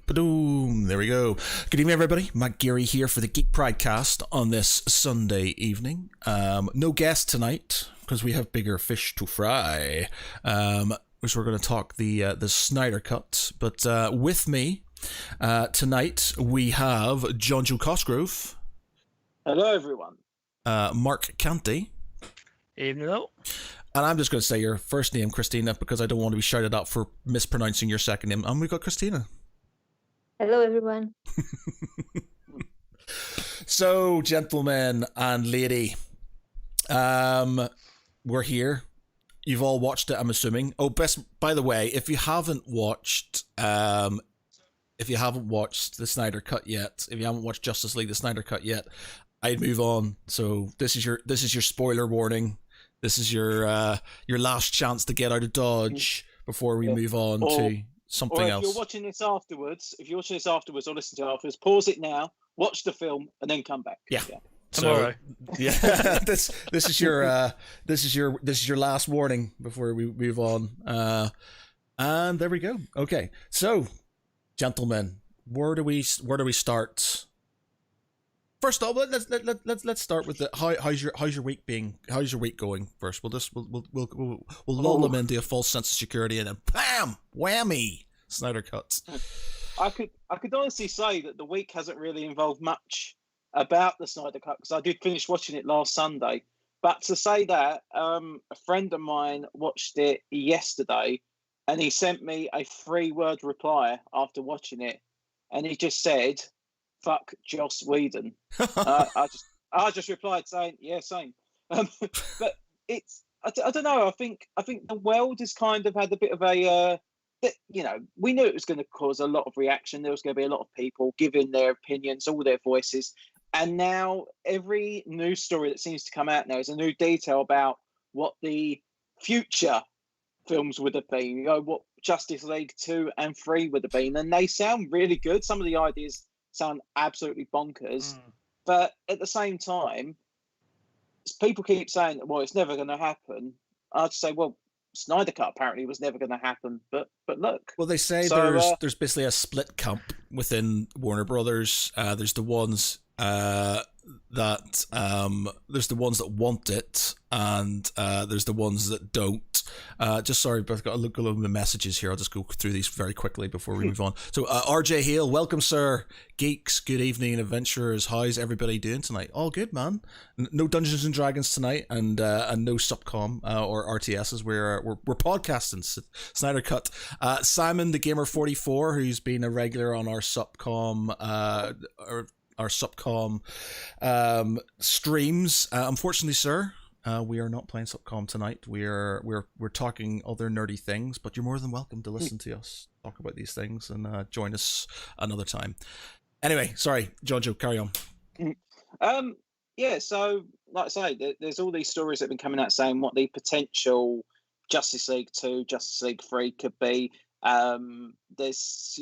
Ba-doom. There we go. Good evening, everybody. Matt Geary here for the Geek Pridecast on this Sunday evening. No guest tonight because we have bigger fish to fry. Which we're going to talk the Snyder Cut. But with me tonight we have Jonjo Cosgrove. Hello, everyone. Mark Canty. Evening, though. And I'm just going to say your first name, Cristina, because I don't want to be shouted out for mispronouncing your second name. And we've got Cristina. Hello, everyone. So, gentlemen and lady, we're here. You've all watched it, I'm assuming. Oh, by the way, if you haven't watched the Snyder Cut yet, if you haven't watched Justice League, the Snyder Cut yet, I'd move on. So this is your spoiler warning. This is your last chance to get out of Dodge before we move on to something else. If you're watching this afterwards, or listen to it afterwards, pause it now, watch the film, and then come back. Yeah. Tomorrow. So, yeah, this is your last warning before we move on. And there we go. Okay, so gentlemen, where do we start? First off, let's start with the how's your week being? How's your week going? First, we'll lull them into a false sense of security, and then bam, whammy, Snyder Cuts. I could honestly say that the week hasn't really involved much about the Snyder Cut because I did finish watching it last Sunday. But to say that, a friend of mine watched it yesterday, and he sent me a 3-word reply after watching it, and he just said, "Fuck Joss Whedon." I just replied saying, "Yeah, same." But it's I don't know. I think the world has kind of had a bit of a we knew it was going to cause a lot of reaction. There was going to be a lot of people giving their opinions, all their voices, and now every news story that seems to come out now is a new detail about what the future films would have been. You know, what Justice League 2 and 3 would have been, and they sound really good. Some of the ideas sound absolutely bonkers, but at the same time, people keep saying, "Well, it's never going to happen." I'd say, "Well, Snyder Cut apparently was never going to happen," but look. Well, they say there's basically a split camp within Warner Brothers. There's the ones that want it, and there's the ones that don't. Just sorry, but I've got a look at the messages here. I'll just go through these very quickly before we move on. So, RJ Hale, welcome, sir. Geeks, good evening, adventurers. How's everybody doing tonight? All good, man. No Dungeons and Dragons tonight, and no Subcom or RTSs. We're podcasting Snyder Cut. Simon, the Gamer 44, who's been a regular on our Subcom streams. Unfortunately, sir, we are not playing Subcom tonight. We're talking other nerdy things, but you're more than welcome to listen to us talk about these things and join us another time. Anyway, sorry, Jonjo, carry on. Yeah, so like I say, there's all these stories that have been coming out saying what the potential Justice League 2, Justice League 3 could be. There's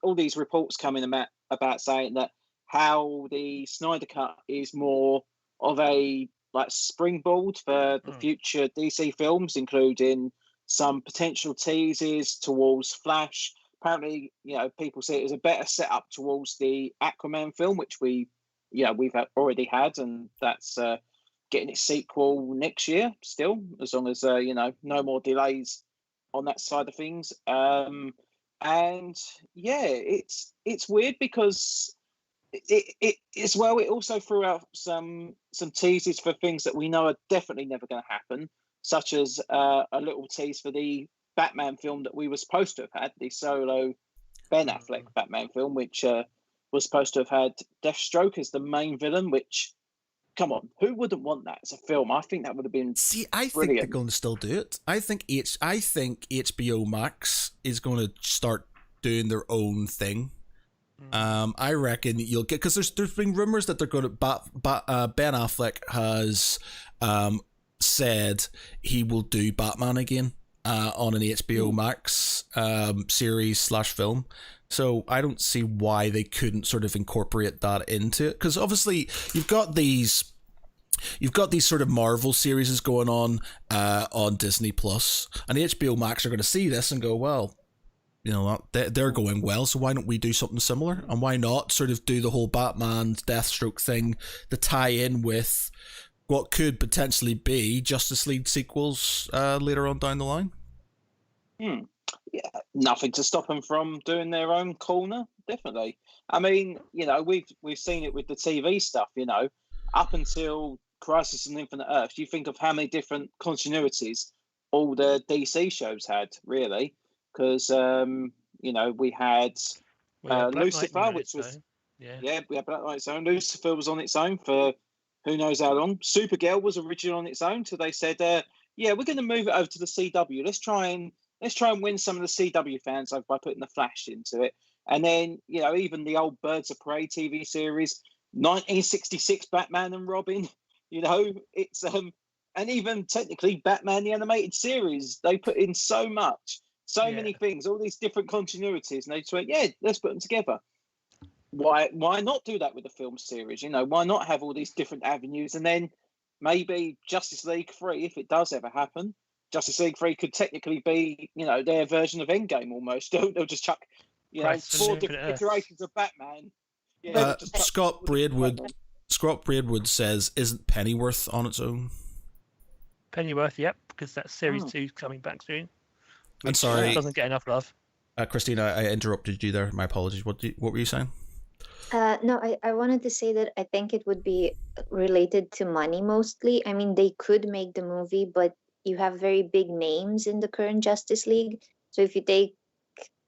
all these reports coming about saying that how the Snyder Cut is more of a springboard for the future DC films, including some potential teases towards Flash. Apparently, people see it as a better setup towards the Aquaman film, which we've already had, and that's getting its sequel next year still, as long as no more delays on that side of things. And yeah, it's weird because it as well. It also threw out some teases for things that we know are definitely never going to happen, such as a little tease for the Batman film that we were supposed to have had, the solo Ben Affleck Batman film, which was supposed to have had Deathstroke as the main villain. Which, come on, who wouldn't want that as a film? I think that would have been I think they're going to still do it. I think HBO Max is going to start doing their own thing. I reckon you'll get, because there's been rumors that they're going to Ben Affleck has said he will do Batman again on an HBO Max series / film. So I don't see why they couldn't sort of incorporate that into it, because obviously you've got these sort of Marvel series going on Disney Plus, and HBO Max are going to see this and go, well, they're going well, so why don't we do something similar? And why not sort of do the whole Batman Deathstroke thing to tie in with what could potentially be Justice League sequels later on down the line? Yeah, nothing to stop them from doing their own corner. Definitely. I mean, we've seen it with the TV stuff. Up until Crisis on Infinite Earths, you think of how many different continuities all the DC shows had, really, because we had Lucifer, which was we had Black Knight's own. Lucifer was on its own for who knows how long. Supergirl was original on its own, so they said, we're going to move it over to the CW. Let's try and win some of the CW fans over by putting the Flash into it. And then, even the old Birds of Prey TV series, 1966 Batman and Robin, it's and even technically Batman the animated series, they put in so much, many things, all these different continuities, and they just went, let's put them together. Why not do that with the film series? Why not have all these different avenues? And then maybe Justice League 3, if it does ever happen, Justice League 3 could technically be, their version of Endgame almost. They'll just chuck, 4 different iterations of Batman. Scott Braidwood says, isn't Pennyworth on its own? Pennyworth, yep, because that series 2 coming back soon. I'm sorry. Doesn't get enough love. Christina, I interrupted you there. My apologies. What were you saying? No, I wanted to say that I think it would be related to money mostly. I mean, they could make the movie, but you have very big names in the current Justice League. So if you take,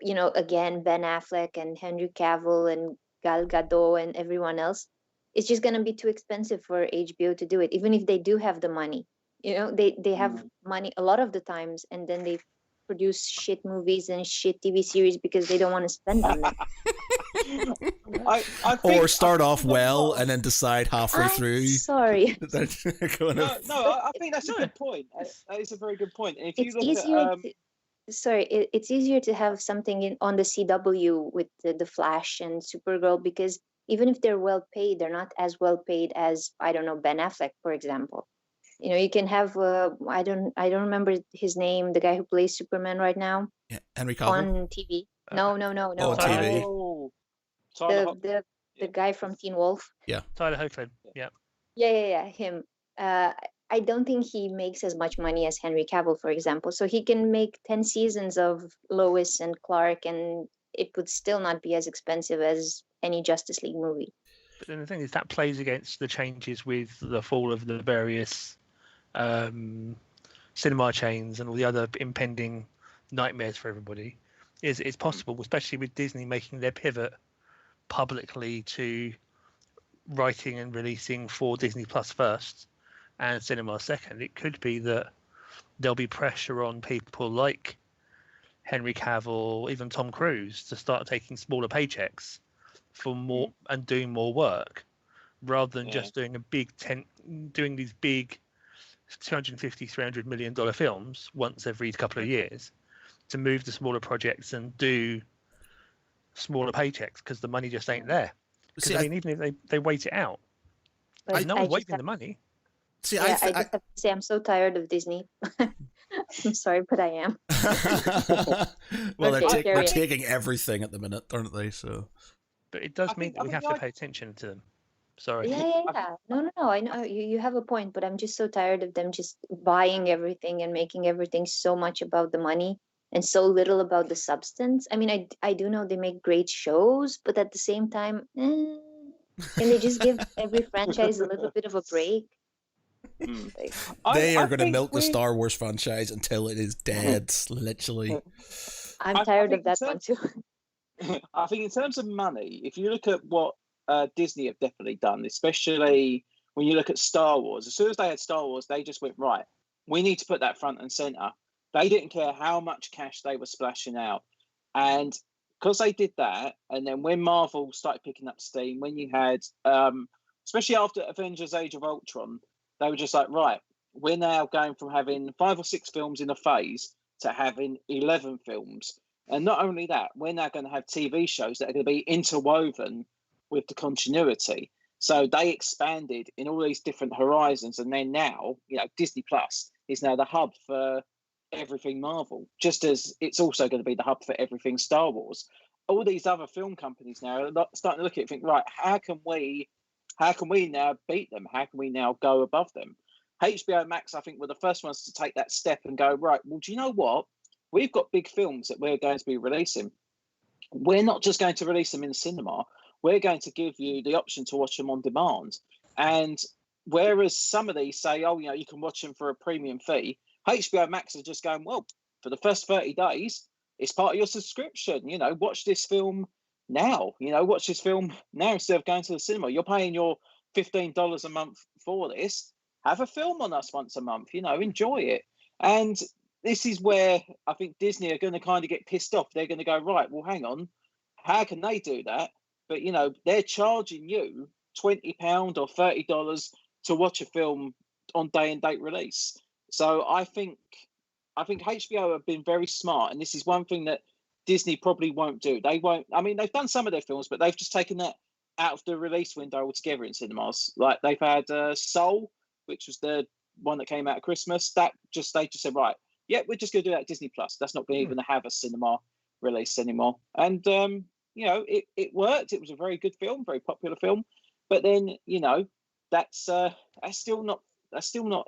again, Ben Affleck and Henry Cavill and Gal Gadot and everyone else, it's just going to be too expensive for HBO to do it, even if they do have the money. They have money a lot of the times, and then they produce shit movies and shit TV series because they don't want to spend on them. Or start off well and then decide halfway through. Sorry. I think that's a good point. That is a very good point. And if you look at it's easier to have something on the CW with the Flash and Supergirl, because even if they're well paid, they're not as well paid as, I don't know, Ben Affleck, for example. You can have I don't remember his name, the guy who plays Superman right now. Yeah, Henry Cavill on TV. No. Oh, TV. The guy from Teen Wolf. Yeah. Tyler Hoechlin. Yeah. Yeah, him. I don't think he makes as much money as Henry Cavill, for example. So he can make 10 seasons of Lois and Clark, and it would still not be as expensive as any Justice League movie. But then the thing is, that plays against the changes with the fall of the various cinema chains and all the other impending nightmares for everybody. It's possible, especially with Disney making their pivot publicly to writing and releasing for Disney Plus first and cinema second. It could be that there'll be pressure on people like Henry Cavill, even Tom Cruise, to start taking smaller paychecks for more and doing more work, rather than just doing doing these big $250-300 million films once every couple of years, to move to smaller projects and do smaller paychecks because the money just ain't there. Because even if they wait it out, no one's waiting the money. I just have to say I'm so tired of Disney. I'm sorry, but I am. Well, they're taking everything at the minute, aren't they? So, but it does mean that we have to pay attention to them. Sorry. Yeah. No. I know you have a point, but I'm just so tired of them just buying everything and making everything so much about the money and so little about the substance. I mean, I do know they make great shows, but at the same time, can they just give every franchise a little bit of a break? They are going to milk the Star Wars franchise until it is dead, literally. I'm tired of that one too. I think in terms of money, if you look at what Disney have definitely done, especially when you look at Star Wars, as soon as they had Star Wars, they just went, right, we need to put that front and center. They didn't care how much cash they were splashing out. And because they did that, and then when Marvel started picking up steam, when you had, especially after Avengers Age of Ultron, they were just like, right, we're now going from having 5 or 6 films in a phase to having 11 films. And not only that, we're now going to have TV shows that are going to be interwoven with the continuity. So they expanded in all these different horizons. And then now, Disney Plus is now the hub for everything Marvel, just as it's also going to be the hub for everything Star Wars. All these other film companies now are starting to look at it and think, right, how can we now beat them? How can we now go above them? HBO Max, I think, were the first ones to take that step and go, right, well, do you know what? We've got big films that we're going to be releasing. We're not just going to release them in the cinema. We're going to give you the option to watch them on demand. And whereas some of these say, oh, you can watch them for a premium fee, HBO Max are just going, well, for the first 30 days, it's part of your subscription. Watch this film now. Watch this film now instead of going to the cinema. You're paying your $15 a month for this. Have a film on us once a month. Enjoy it. And this is where I think Disney are going to kind of get pissed off. They're going to go, right, well, hang on. How can they do that? But, they're charging you £20 or $30 to watch a film on day and date release. So I think HBO have been very smart. And this is one thing that Disney probably won't do. They won't. I mean, they've done some of their films, but they've just taken that out of the release window altogether in cinemas. Like they've had Soul, which was the one that came out at Christmas. They just said, right, yeah, we're just going to do that at Disney Plus. That's not going to even have a cinema release anymore. And it worked. It was a very good film, very popular film. But then that's still not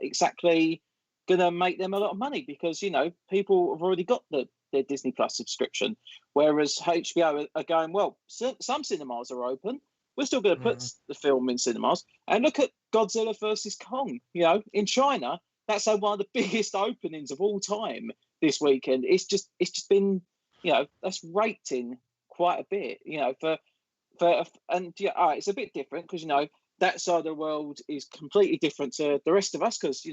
exactly going to make them a lot of money because people have already got their Disney Plus subscription, whereas HBO are going, well, some cinemas are open. We're still going to put the film in cinemas. And look at Godzilla versus Kong. In China, that's one of the biggest openings of all time this weekend. It's just been, that's rating quite a bit. It's a bit different because that side of the world is completely different to the rest of us because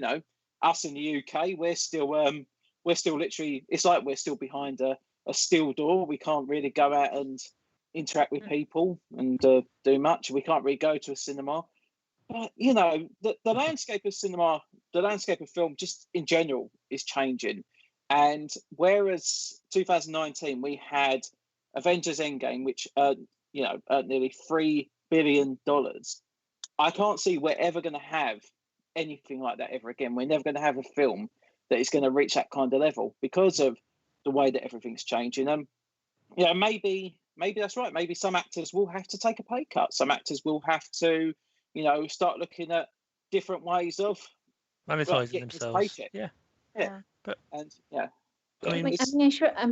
us in the UK, we're still literally, it's like we're still behind a steel door. We can't really go out and interact with people and do much. We can't really go to a cinema. But the landscape of cinema, the landscape of film, just in general, is changing. And whereas 2019 we had Avengers Endgame, which earned nearly $3 billion, I can't see we're ever going to have anything like that ever again. We're never going to have a film that is going to reach that kind of level because of the way that everything's changing. Maybe that's right. Maybe some actors will have to take a pay cut. Some actors will have to, start looking at different ways of monetizing themselves. Yeah. But I'm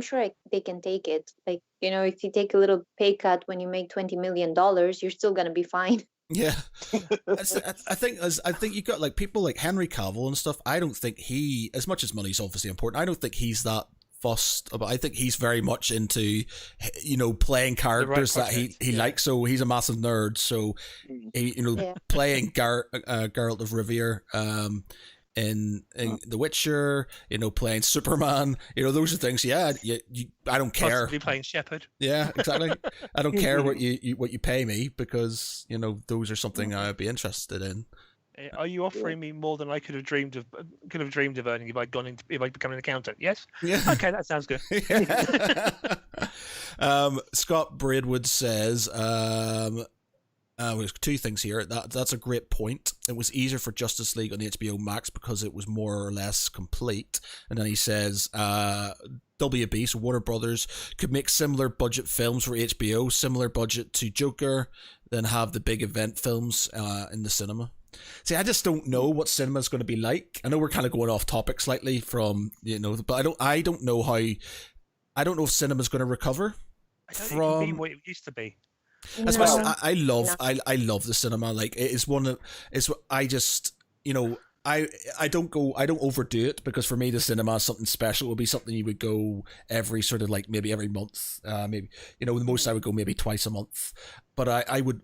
sure they can take it. Like, if you take a little pay cut when you make $20 million, you're still going to be fine. Yeah, I think you got like people like Henry Cavill and stuff. I don't think he, as much as money's obviously important, I don't think he's that fussed about. I think he's very much into, playing characters that he likes. So he's a massive nerd. So he, playing Geralt of Rivia, in The Witcher, playing Superman, those are things. Yeah, I don't care. Possibly playing Shepherd. Yeah, exactly. I don't care what you pay me because those are something I'd be interested in. Are you offering me more than I could have dreamed of earning if I'd become an accountant? Yes. Yeah. Okay, that sounds good. Scott Braidwood says. There's two things here. That's a great point. It was easier for Justice League on the HBO Max because it was more or less complete. And then he says, WB, so Warner Brothers, could make similar budget films for HBO, similar budget to Joker, then have the big event films in the cinema. See, I just don't know what cinema is going to be like. I know we're kind of going off topic slightly from, but I don't know if cinema is going to recover from what it used to be. Especially, I love the cinema. Like it is I don't overdo it because for me the cinema is something special. It would be something you would go every sort of like maybe every month. Maybe the most I would go maybe twice a month. But I would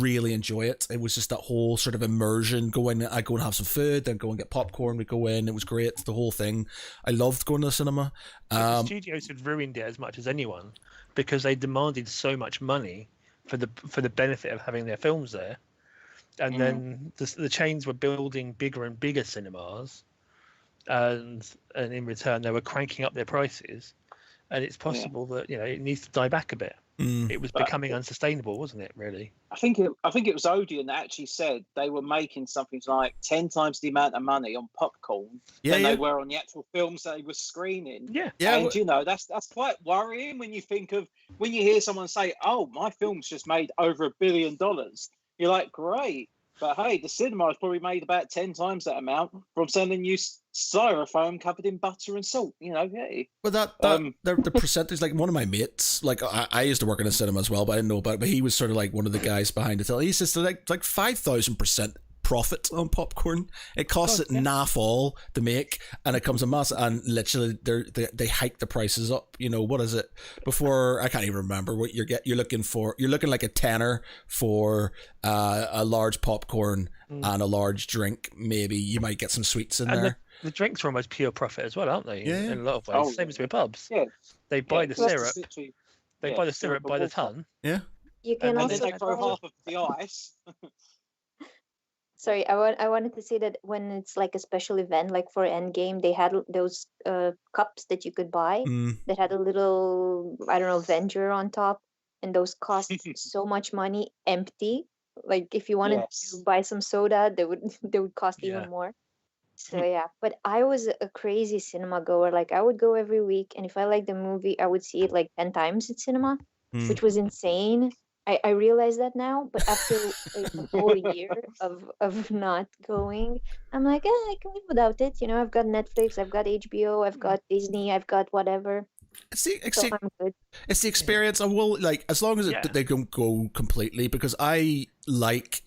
really enjoy it. It was just that whole sort of immersion. I go and have some food, then go and get popcorn. We go in. It was great. The whole thing. I loved going to the cinema. The studios had ruined it as much as anyone because they demanded so much money for the benefit of having their films there. And then the chains were building bigger and bigger cinemas, and in return they were cranking up their prices. And it's possible that it needs to die back a bit. It was becoming unsustainable, wasn't it? Really. I think it was Odeon that actually said they were making something like 10 times the amount of money on popcorn than they were on the actual films they were screening. Yeah. And that's quite worrying when you hear someone say, "Oh, my film's just made over $1 billion." You're like, great. But hey, the cinema has probably made about 10 times that amount from selling you styrofoam covered in butter and salt. Hey. Well, the percentage, like one of my mates, like I used to work in a cinema as well, but I didn't know about it. But he was sort of like one of the guys behind the till. He says like 5,000% profit on popcorn. It costs it naff all to make, and it comes a mass. And literally, they hike the prices up. What is it? Before, I can't even remember what you're looking for. You're looking like a tenner for a large popcorn and a large drink. Maybe you might get some sweets in there. The drinks are almost pure profit as well, aren't they? Yeah. In a lot of ways, same as with pubs. Yeah. They buy the syrup. They buy the syrup by the ton. Yeah. You can and also then they throw half of the ice. Sorry, I wanted to say that when it's like a special event, like for Endgame, they had those cups that you could buy that had a little, I don't know, Avenger on top, and those cost so much money empty. Like if you wanted to buy some soda, they would cost even more. So yeah, but I was a crazy cinema goer. Like I would go every week, and if I liked the movie, I would see it like 10 times at cinema, which was insane. I realize that now, but after a whole year of not going, I'm like, I can live without it. I've got Netflix, I've got HBO, I've got Disney, I've got whatever. So I'm good. It's the experience. I will, like, as long as they don't go completely, because I like,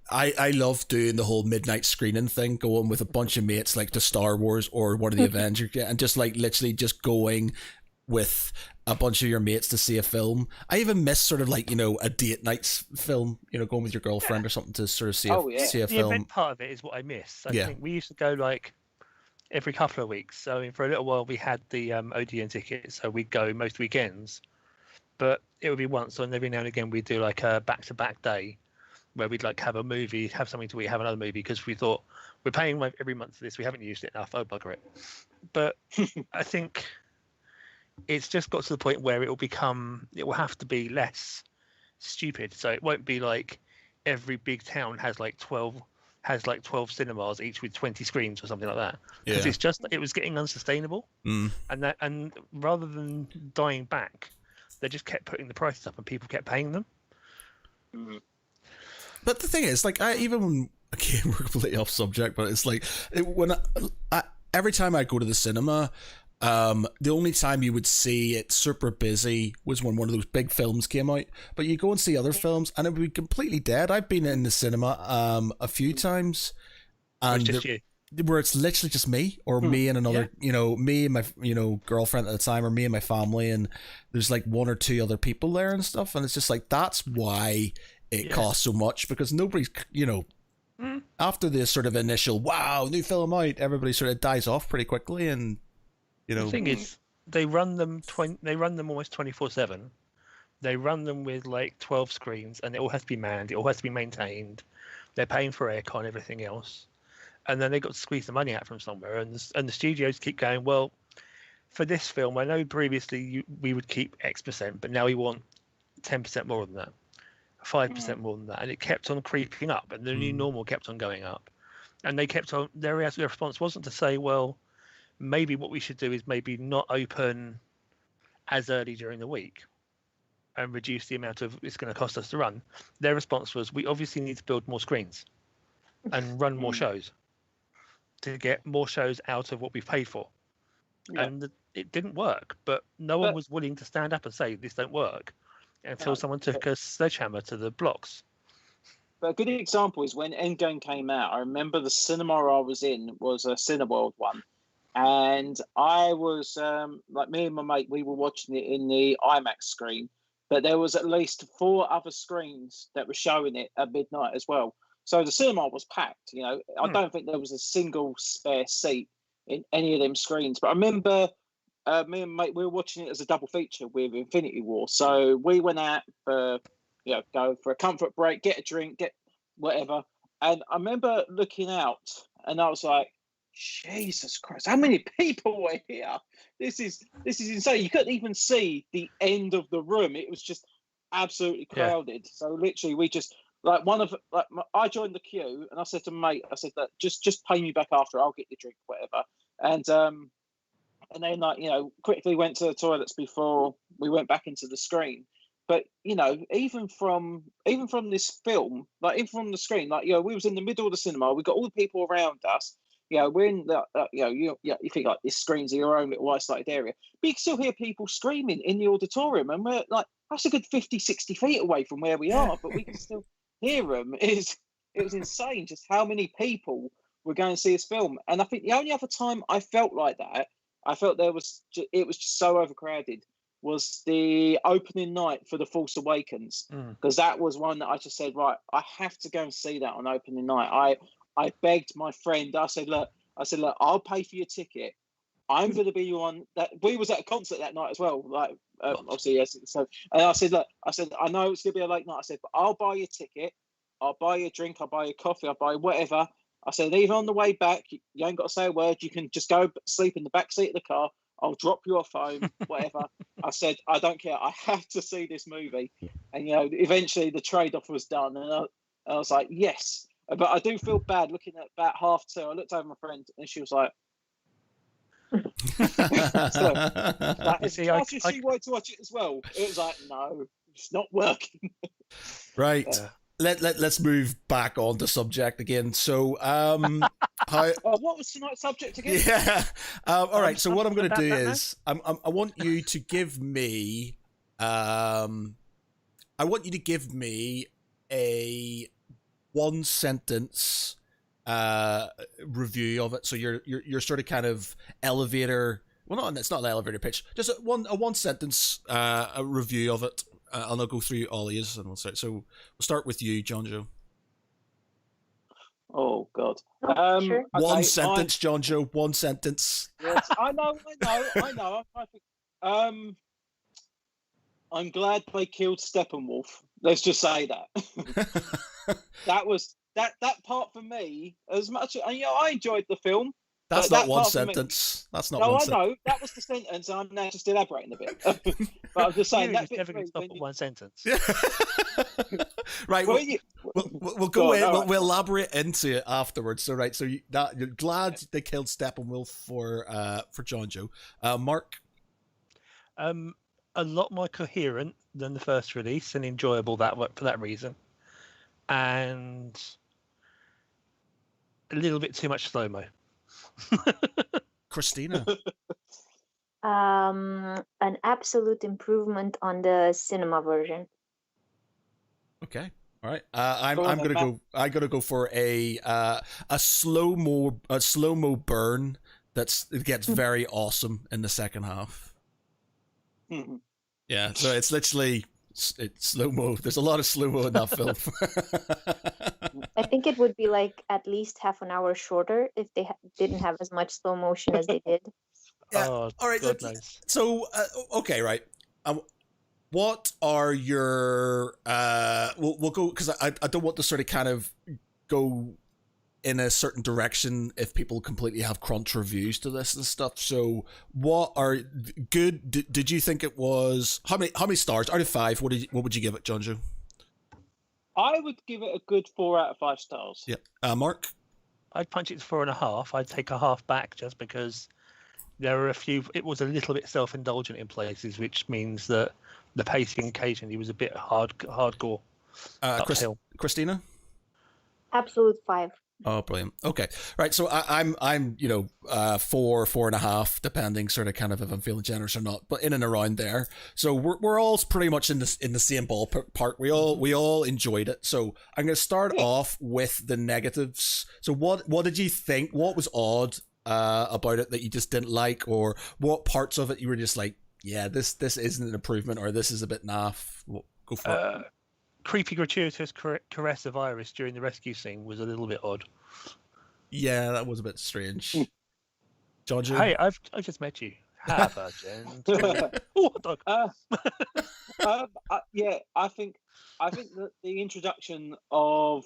I love doing the whole midnight screening thing, going with a bunch of mates, like to Star Wars or one of the Avengers, and just like literally just going with a bunch of your mates to see a film. I even miss sort of like, a date night film, going with your girlfriend or something to sort of see a the film. Event part of it is what I miss. I think we used to go like every couple of weeks. So for a little while we had the Odeon ticket, so we'd go most weekends. But it would be once, and every now and again we'd do like a back-to-back day where we'd like have a movie, have something to eat, have another movie, because we thought we're paying every month for this, we haven't used it enough, oh bugger it. But I think it's just got to the point where it will have to be less stupid. So it won't be like every big town has like 12 cinemas, each with 20 screens or something like that. Because it was getting unsustainable. And rather than dying back, they just kept putting the prices up and people kept paying them. But the thing is, like, again, we're completely off subject, but it's like every time I go to the cinema, the only time you would see it super busy was when one of those big films came out. But you go and see other films, and it would be completely dead. I've been in the cinema a few times, and where it's literally just me or me and another, me and my girlfriend at the time, or me and my family, and there's like one or two other people there and stuff, and it's just like that's why it costs so much, because nobody's after this sort of initial wow new film out, everybody sort of dies off pretty quickly, and the thing is, they run them almost 24/7. They run them with like 12 screens, and it all has to be manned. It all has to be maintained. They're paying for aircon and everything else, and then they got to squeeze the money out from somewhere. And the studios keep going, well, for this film, I know previously we would keep X%, but now we want 10% more than that, 5% more than that, and it kept on creeping up, and the new normal kept on going up, and they kept on. Their response wasn't to say, well, maybe what we should do is maybe not open as early during the week and reduce the amount of it's going to cost us to run. Their response was, we obviously need to build more screens and run more shows to get more shows out of what we've paid for. And it didn't work, but no one was willing to stand up and say this don't work until someone took a sledgehammer to the blocks. But a good example is when Endgame came out. I remember the cinema I was in was a Cineworld one. And I was, like me and my mate, we were watching it in the IMAX screen, but there was at least 4 other screens that were showing it at midnight as well. So the cinema was packed, I don't think there was a single spare seat in any of them screens. But I remember me and mate, we were watching it as a double feature with Infinity War. So we went out for, go for a comfort break, get a drink, get whatever. And I remember looking out and I was like, Jesus Christ, how many people were here? This is insane. You couldn't even see the end of the room. It was just absolutely crowded. So literally, we just I joined the queue and I said to my mate, I said that just pay me back after. I'll get your drink, whatever. And then quickly went to the toilets before we went back into the screen. But even from this film, even from the screen, we was in the middle of the cinema. We got all the people around us. We're in the, you think like this screen's your own little isolated area, but you can still hear people screaming in the auditorium, and we're like, that's a good 50, 60 feet away from where we are, but we can still hear them. It was insane just how many people were going to see this film. And I think the only other time I felt like that, I felt it was just so overcrowded, was the opening night for The Force Awakens, because that was one that I just said, right, I have to go and see that on opening night. I begged my friend. I said, look, I'll pay for your ticket. I'm going to be one that we was at a concert that night as well. Obviously, yes. So, and I said, look, I know it's going to be a late night. I said, but I'll buy your ticket. I'll buy you a drink. I'll buy you coffee. I'll buy you whatever. I said, even on the way back, you ain't got to say a word. You can just go sleep in the back seat of the car. I'll drop you off home, whatever. I said, I don't care. I have to see this movie. And, eventually the trade-off was done. And I was like, yes. But I do feel bad looking at about 2:30. I looked over my friend and she was like, she wanted to watch it as well. It was like, no, it's not working. Right. Let's move back on the subject again. So, what was tonight's subject again? Yeah. All right. So what I'm going to do is I want you to give me a one sentence review of it. So your sort of kind of elevator. Well, it's not an elevator pitch. Just a one sentence a review of it. And I'll go through all these, and we'll start. So we'll start with you, Jonjo. Oh God! Sure. One sentence, Jonjo. One sentence. Yes, I know. I'm glad they killed Steppenwolf. Let's just say that. That was that part for me. As much, I enjoyed the film. That's not one sentence. That's not one sentence. No, I know. That was the sentence. I'm now just elaborating a bit. But I'm just saying that never can stop at one sentence. Right. We'll go in. Right. We'll elaborate into it afterwards. So right. So you're glad they killed Steppenwolf for Jonjo. Mark. A lot more coherent than the first release and enjoyable for that reason, and a little bit too much slow-mo. Christina. An absolute improvement on the cinema version. Okay. All right. I'm gonna go for a slow-mo burn it gets very awesome in the second half. Mm-hmm. Yeah. So it's literally it's slow-mo. There's a lot of slow-mo in that film. I think it would be like at least half an hour shorter if they didn't have as much slow motion as they did. Yeah. Oh, all right. nice. So, okay, right. What are your? We'll go because I don't want to sort of kind of go in a certain direction if people completely have crunch reviews to this and stuff. So, what are good? Did you think it was how many stars out of 5? What would you give it, Jonjo? I would give it a good 4 out of 5 stars. Yeah. Mark? I'd punch it to 4.5. I'd take a half back just because there are a few. It was a little bit self-indulgent in places, which means that the pacing occasionally was a bit hardcore. Christina? Absolute 5. Oh, brilliant. Okay. Right. So I'm 4.5, depending sort of kind of if I'm feeling generous or not, but in and around there. So we're all pretty much in the same ballpark. We all enjoyed it. So I'm going to start off with the negatives. So what did you think? What was odd about it that you just didn't like, or what parts of it you were just like, yeah, this isn't an improvement, or this is a bit naff? Go for it. Creepy, gratuitous caress of Iris during the rescue scene was a little bit odd. Yeah, that was a bit strange. Jonjo? Hey, I've just met you. Have a gent. Yeah, I think that the introduction of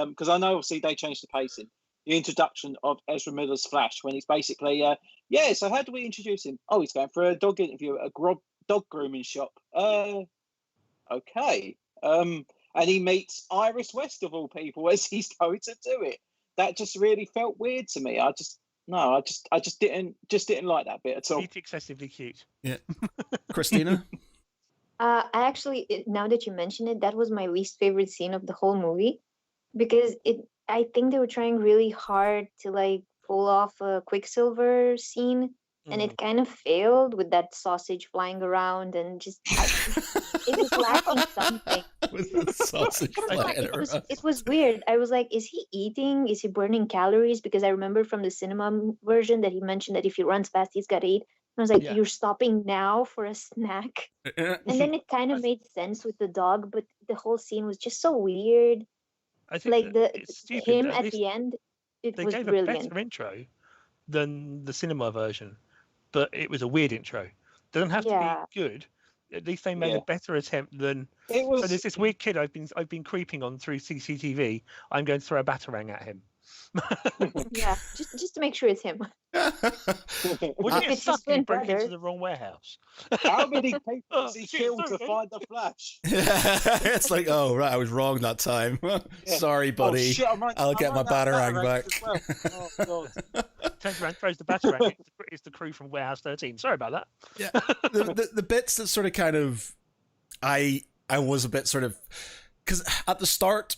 because I know obviously they changed the pacing, the introduction of Ezra Miller's Flash, when he's basically, so how do we introduce him? Oh, he's going for a dog interview at a dog grooming shop. Okay. And he meets Iris West of all people as he's going to do it. That just really felt weird to me. I just didn't like that bit at all. It's excessively cute. Yeah. Christina? I actually, now that you mention it, that was my least favorite scene of the whole movie, because I think they were trying really hard to like pull off a Quicksilver scene, and it kind of failed with that sausage flying around, and just it was lacking something. With the sausage flying around. It was weird. I was like, is he eating? Is he burning calories? Because I remember from the cinema version that he mentioned that if he runs fast, he's got to eat. And I was like, you're stopping now for a snack? And then it kind of made sense with the dog, but the whole scene was just so weird. I think like it's stupid. him at the end, it was gave brilliant. a better intro than the cinema version, but it was a weird intro. Doesn't have to be good. At least they made a better attempt than. It was. So there's this weird kid I've been creeping on through CCTV. I'm going to throw a batarang at him. Yeah, just to make sure it's him. Would you get stuck and break into the wrong warehouse? How many people has he killed to find the Flash? It's like, oh right, I was wrong that time. Sorry, buddy. Oh, shit, I'll get my batarang back. Well. Oh, God. Turns around, throws the batarang. It's the crew from Warehouse 13. Sorry about that. Yeah, the bits that sort of kind of, I was a bit sort of, because at the start,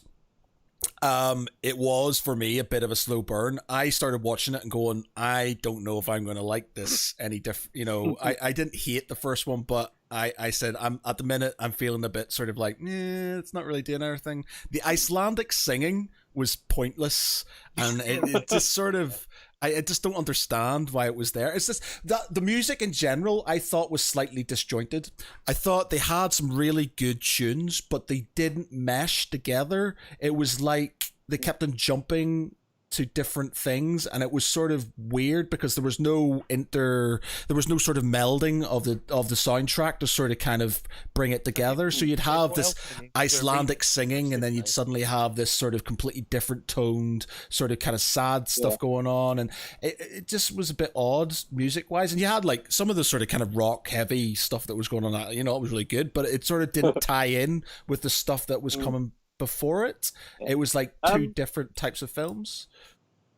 it was for me a bit of a slow burn. I started watching it and going, I don't know if I'm going to like this any different. You know, I didn't hate the first one, but I said I'm at the minute I'm feeling a bit sort of like, it's not really doing anything. The Icelandic singing was pointless, and it just sort of. I just don't understand why it was there. It's just that the music in general I thought was slightly disjointed. I thought they had some really good tunes, but they didn't mesh together. It was like they kept on jumping to different things, and it was sort of weird because there was no sort of melding of the soundtrack to sort of kind of bring it together. So you'd have this Icelandic singing, and then you'd suddenly have this sort of completely different toned sort of kind of sad stuff going on, and it just was a bit odd music wise. And you had like some of the sort of kind of rock heavy stuff that was going on, you know, it was really good, but it sort of didn't tie in with the stuff that was coming before it. It was like two different types of films.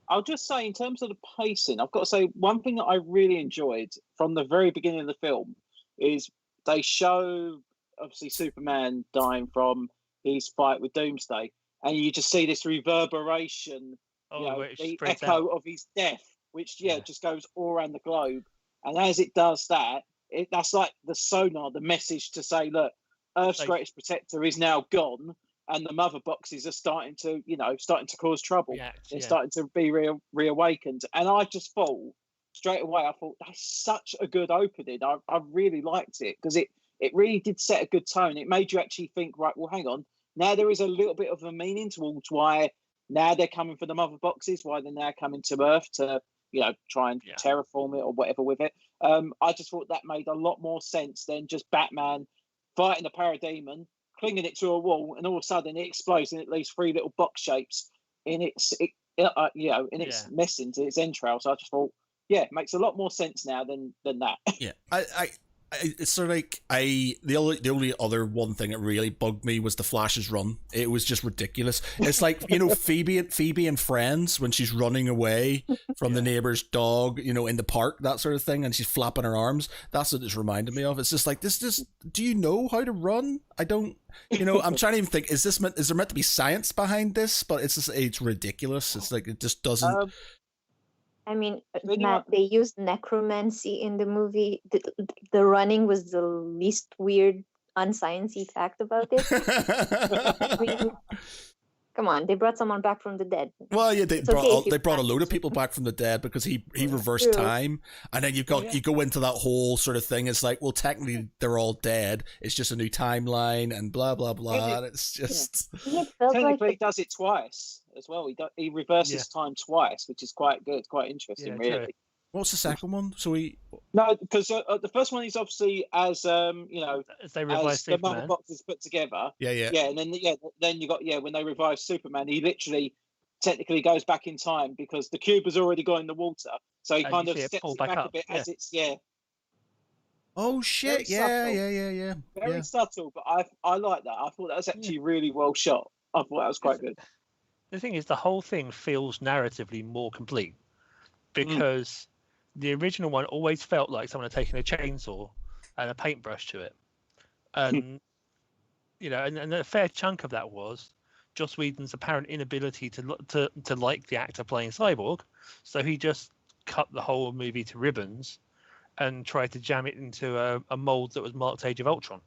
I'll just say, in terms of the pacing, I've got to say one thing that I really enjoyed from the very beginning of the film is they show obviously Superman dying from his fight with Doomsday, and you just see this reverberation, the echo of his death, which just goes all around the globe. And as it does that, that's like the sonar, the message to say, look, Earth's greatest protector is now gone. And the mother boxes are starting to cause trouble. They're starting to be reawakened. And I just thought straight away, that's such a good opening. I really liked it because it really did set a good tone. It made you actually think, right, well, hang on. Now there is a little bit of a meaning towards why now they're coming for the mother boxes, why they're now coming to Earth to, try and terraform it or whatever with it. I just thought that made a lot more sense than just Batman fighting a parademon, clinging it to a wall, and all of a sudden it explodes and it leaves three little box shapes in its mess into its entrails. So I just thought, it makes a lot more sense now than that. Yeah, it's sort of like the only other one thing that really bugged me was the Flash's run. It was just ridiculous. It's like, Phoebe and Friends when she's running away from the neighbor's dog, in the park, that sort of thing, and she's flapping her arms. That's what it's reminded me of. It's just like do you know how to run? I don't. I'm trying to even think. Is there meant to be science behind this? But it's ridiculous. It's like it just doesn't. I mean, Matt, they used necromancy in the movie. The running was the least weird, unscience-y fact about it. Come on, they brought someone back from the dead. Well, yeah, they brought a load of people back from the dead because he reversed time, and then you go into that whole sort of thing. It's like, well, technically they're all dead. It's just a new timeline and blah blah blah. And it's just technically he does it twice as well. He reverses time twice, which is quite good, quite interesting, really. True. What's the second one? No, because the first one is obviously as as they revive the mother box is put together. Yeah, and then you got when they revive Superman, he literally technically goes back in time because the cube has already gone in the water. So he And kind you of see it steps pull it back back a up, bit yeah. as it's Oh shit! Very Yeah. very subtle. But I like that. I thought that was actually really well shot. I thought that was quite good. The thing is, the whole thing feels narratively more complete because the original one always felt like someone had taken a chainsaw and a paintbrush to it, and and a fair chunk of that was Joss Whedon's apparent inability to like the actor playing Cyborg, so he just cut the whole movie to ribbons and tried to jam it into a mold that was marked Age of Ultron.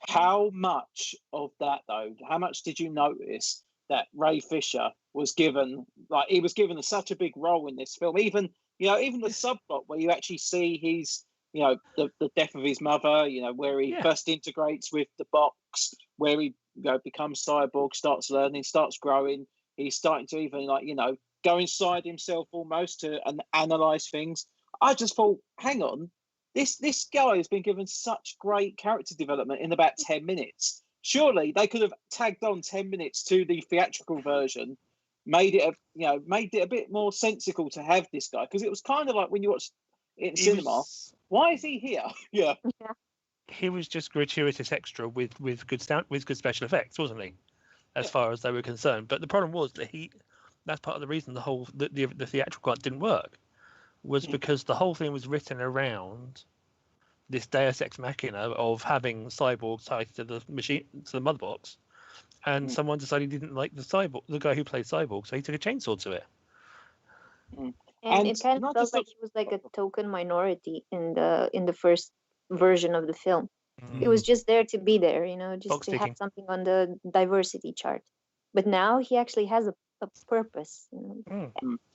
How much of that though? How much did you notice that Ray Fisher was given? Like he was given such a big role in this film. Even even the subplot where you actually see his the death of his mother. Where he first integrates with the box, where he becomes Cyborg, starts learning, starts growing. He's starting to even go inside himself almost to analyze things. I just thought, hang on, this guy has been given such great character development in about 10 minutes. Surely they could have tagged on 10 minutes to the theatrical version, made it a bit more sensical to have this guy, because it was kind of like when you watch it in cinema. Why is he here? Yeah. He was just gratuitous extra with good special effects, wasn't he? As far as they were concerned. But the problem was that that's part of the reason the theatrical cut didn't work, was because the whole thing was written around this Deus Ex Machina of having Cyborg tied to the machine, to the mother box, and someone decided he didn't like the guy who played Cyborg, so he took a chainsaw to it. And it kind of felt like he was like a token minority in the first version of the film. It was just there to be there, just Box to ticking. have something on the diversity chart. But now he actually has a purpose.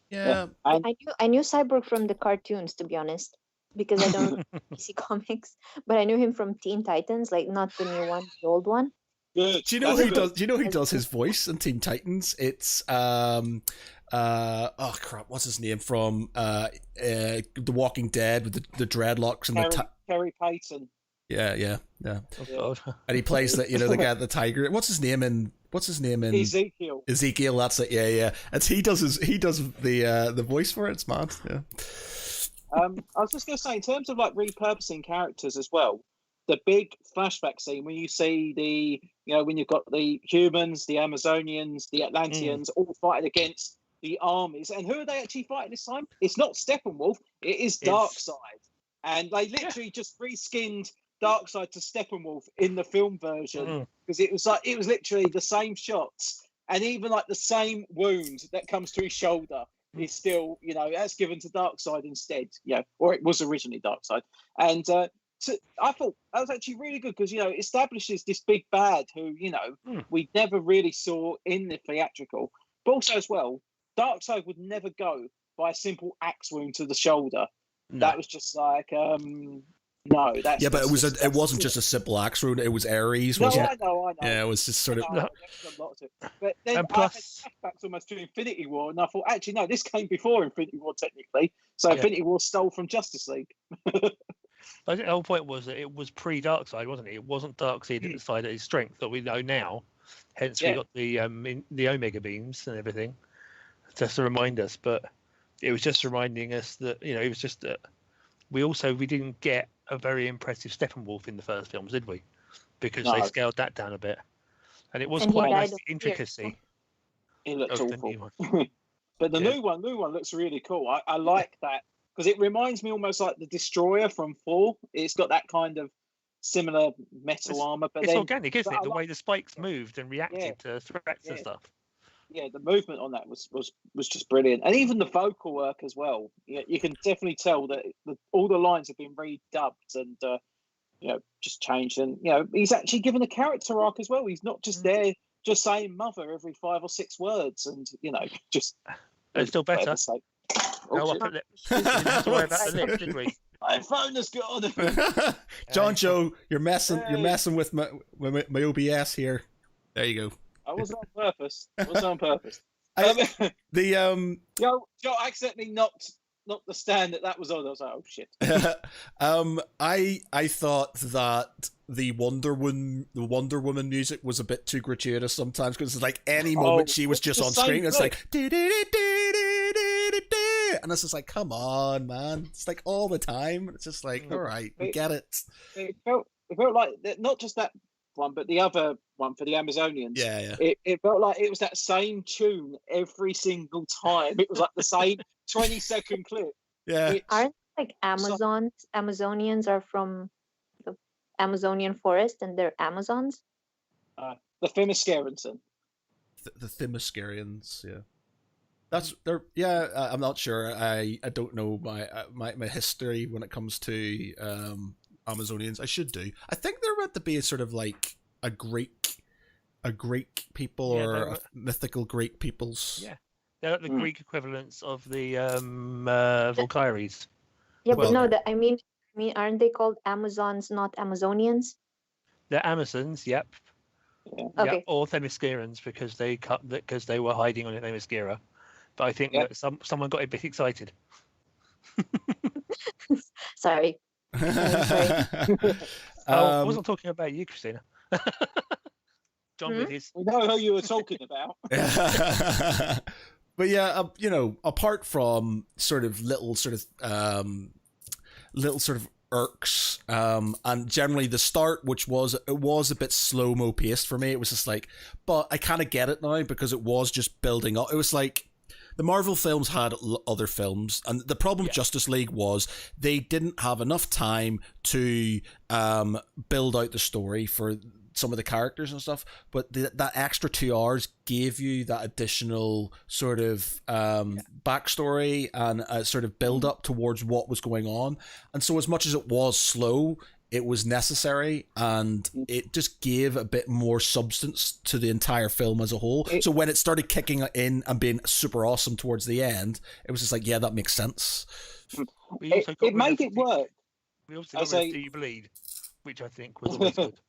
Yeah. I knew Cyborg from the cartoons, to be honest, because I don't see comics, but I knew him from Teen Titans, like not the new one, the old one. Good. Do you know who does his voice in Teen Titans? It's oh crap, what's his name from The Walking Dead with the dreadlocks and Kerry Payton. Yeah. Oh, God. And he plays the the guy, the tiger. What's his name in Ezekiel? Ezekiel, that's it. Yeah. And he does the voice for it. It's mad. Yeah. I was just going to say, in terms of like repurposing characters as well, the big flashback scene when you see when you've got the humans, the Amazonians, the Atlanteans all fighting against the armies, and who are they actually fighting this time? It's not Steppenwolf, it is Darkseid, and they literally just reskinned Darkseid to Steppenwolf in the film version, because it was literally the same shots, and even like the same wound that comes to his shoulder is still that's given to Darkseid instead, or it was originally Darkseid. And I thought that was actually really good, because it establishes this big bad who we never really saw in the theatrical, but also as well, Darkseid would never go by a simple axe wound to the shoulder. No. That was just like no, that's but it wasn't just a simple axe wound. It was Ares. No, wasn't I it? know. Yeah, it was just sort of. But then I had flashbacks almost to Infinity War, and I thought, actually, no, this came before Infinity War technically. So Infinity War stole from Justice League. I think the whole point was that it was pre-Darkseid, wasn't it? It wasn't Darkseid at the side of his strength that we know now. Hence, we got the Omega beams and everything, just to remind us. But it was just reminding us that it was just that we didn't get a very impressive Steppenwolf in the first films, did we? Because they scaled that down a bit, and it was quite nice intricacy. It looked awful. But the new one looks really cool. I like that, because it reminds me almost like the Destroyer from 4. It's got that kind of similar metal armor, but it's organic, isn't it? The way the spikes moved and reacted to threats and stuff. Yeah, the movement on that was just brilliant, and even the vocal work as well. You can definitely tell that all the lines have been redubbed and just changed, and he's actually given a character arc as well. He's not just there just saying mother every 5 or 6 words, and just. It's still better. Oh, upper lip. We didn't have to worry about the lip, did we? My phone is gone. Jonjo, you're messing with my OBS here. There you go. I wasn't on purpose. Joe Joe accidentally knocked not the stand that was on. I was like, oh shit. I thought that the Wonder Woman music was a bit too gratuitous sometimes, because it's like any moment she was just on screen, it's like and it's just like, come on, man, it's like all the time. It's just like, all right, we get it. It felt like not just that one, but the other one for the Amazonians. Yeah. It felt like it was that same tune every single time. It was like the same 20-second clip. Yeah. Aren't like Amazonians are from the Amazonian forest and they're Amazons? The Themyscirans. The Themyscirians, yeah. I'm not sure. I don't know my history when it comes to Amazonians. I should do. I think they're meant to be a sort of like a Greek people, or a mythical Greek peoples. Yeah, they're like the Greek equivalents of the Valkyries. Yeah, but no, I mean, aren't they called Amazons, not Amazonians? They're Amazons, yep. Yeah. Okay. Yep, or Themyscirans, because they were hiding on the Themyscira. But I think that someone got a bit excited. Sorry. I wasn't talking about you, Christina. John with his. We know who you were talking about. But yeah, apart from sort of little irks, and generally the start, which was a bit slow-mo paced for me. It was just like, but I kind of get it now, because it was just building up. It was like the Marvel films had other films, and the problem with Justice League was they didn't have enough time to build out the story for some of the characters and stuff, but that extra 2 hours gave you that additional sort of backstory and a sort of build up towards what was going on. And so as much as it was slow, it was necessary, and it just gave a bit more substance to the entire film as a whole. So when it started kicking in and being super awesome towards the end, it was just like, yeah, that makes sense. It made it work. We also got rid of Do You Bleed, which I think was always good.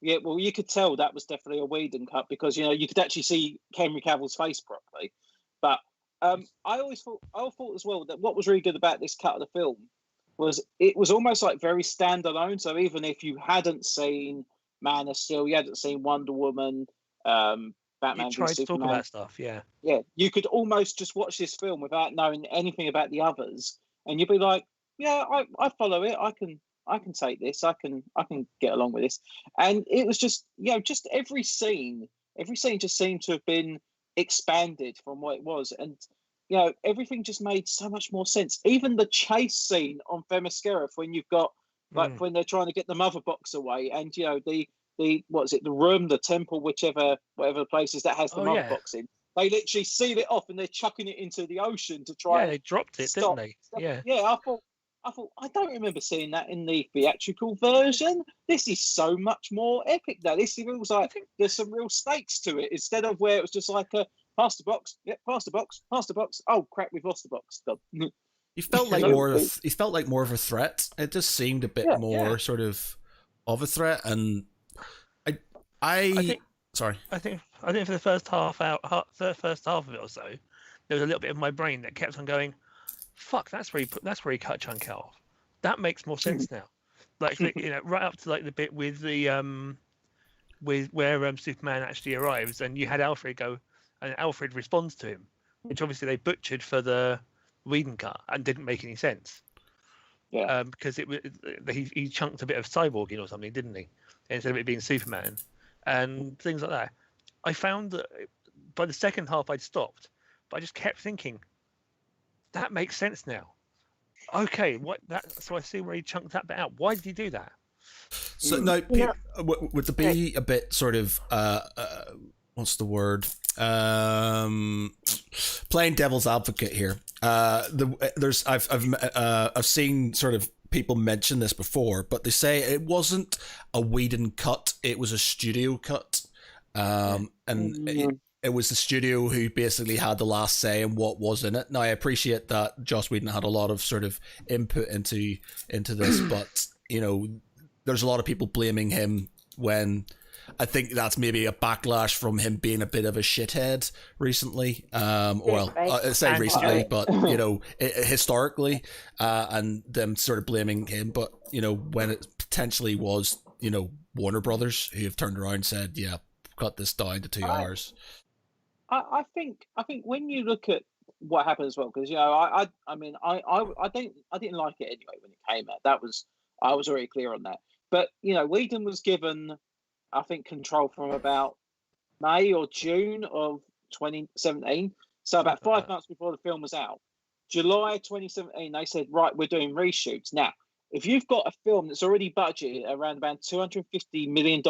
Yeah, well, you could tell that was definitely a Whedon cut, because you could actually see Henry Cavill's face properly. But I thought as well that what was really good about this cut of the film was it was almost like very standalone. So even if you hadn't seen Man of Steel, you hadn't seen Wonder Woman, Batman, you tried to talk about stuff, yeah, you could almost just watch this film without knowing anything about the others, and you'd be like, yeah, I follow it. I can take this. I can get along with this. And it was just, just every scene just seemed to have been expanded from what it was. And, everything just made so much more sense. Even the chase scene on Themyscira, when you've got, when they're trying to get the mother box away, and, the what is it, the room, the temple, whatever places that has the mother box in, they literally seal it off and they're chucking it into the ocean to try. Yeah, they dropped it, didn't they? Yeah. Yeah, I thought, I don't remember seeing that in the theatrical version. This is so much more epic now. This feels like there's some real stakes to it, instead of where it was just like a pass the box, pass the box. Oh crap, we've lost the box. He felt like more of a threat. It just seemed a bit more sort of a threat, and I think for the first half of it or so, there was a little bit of my brain that kept on going, fuck, that's where he cut chunk off. That makes more sense now. Like, right up to like the bit with the with where Superman actually arrives, and you had Alfred go, and Alfred responds to him, which obviously they butchered for the Whedon cut and didn't make any sense. Yeah. Because he chunked a bit of Cyborg in or something, didn't he? Instead of it being Superman and things like that. I found that by the second half I'd stopped, but I just kept thinking, that makes sense now. Okay, so I see where he chunked that bit out. Why did he do that? So no, would there be a bit sort of what's the word? Playing devil's advocate here. I've seen sort of people mention this before, but they say it wasn't a Whedon cut; it was a studio cut, and. It was the studio who basically had the last say in what was in it. Now, I appreciate that Joss Whedon had a lot of sort of input into this, but there's a lot of people blaming him when I think that's maybe a backlash from him being a bit of a shithead recently. Well, right. I say And recently, right. but historically, and them sort of blaming him. But when it potentially was Warner Brothers who have turned around and said, "Yeah, cut this down to 2 hours." I think when you look at what happened as well, because I didn't like it anyway when it came out. I was already clear on that. But Whedon was given, I think, control from about May or June of 2017. So about 5 months before the film was out. July 2017, they said, right, we're doing reshoots. Now, if you've got a film that's already budgeted around about $250 million,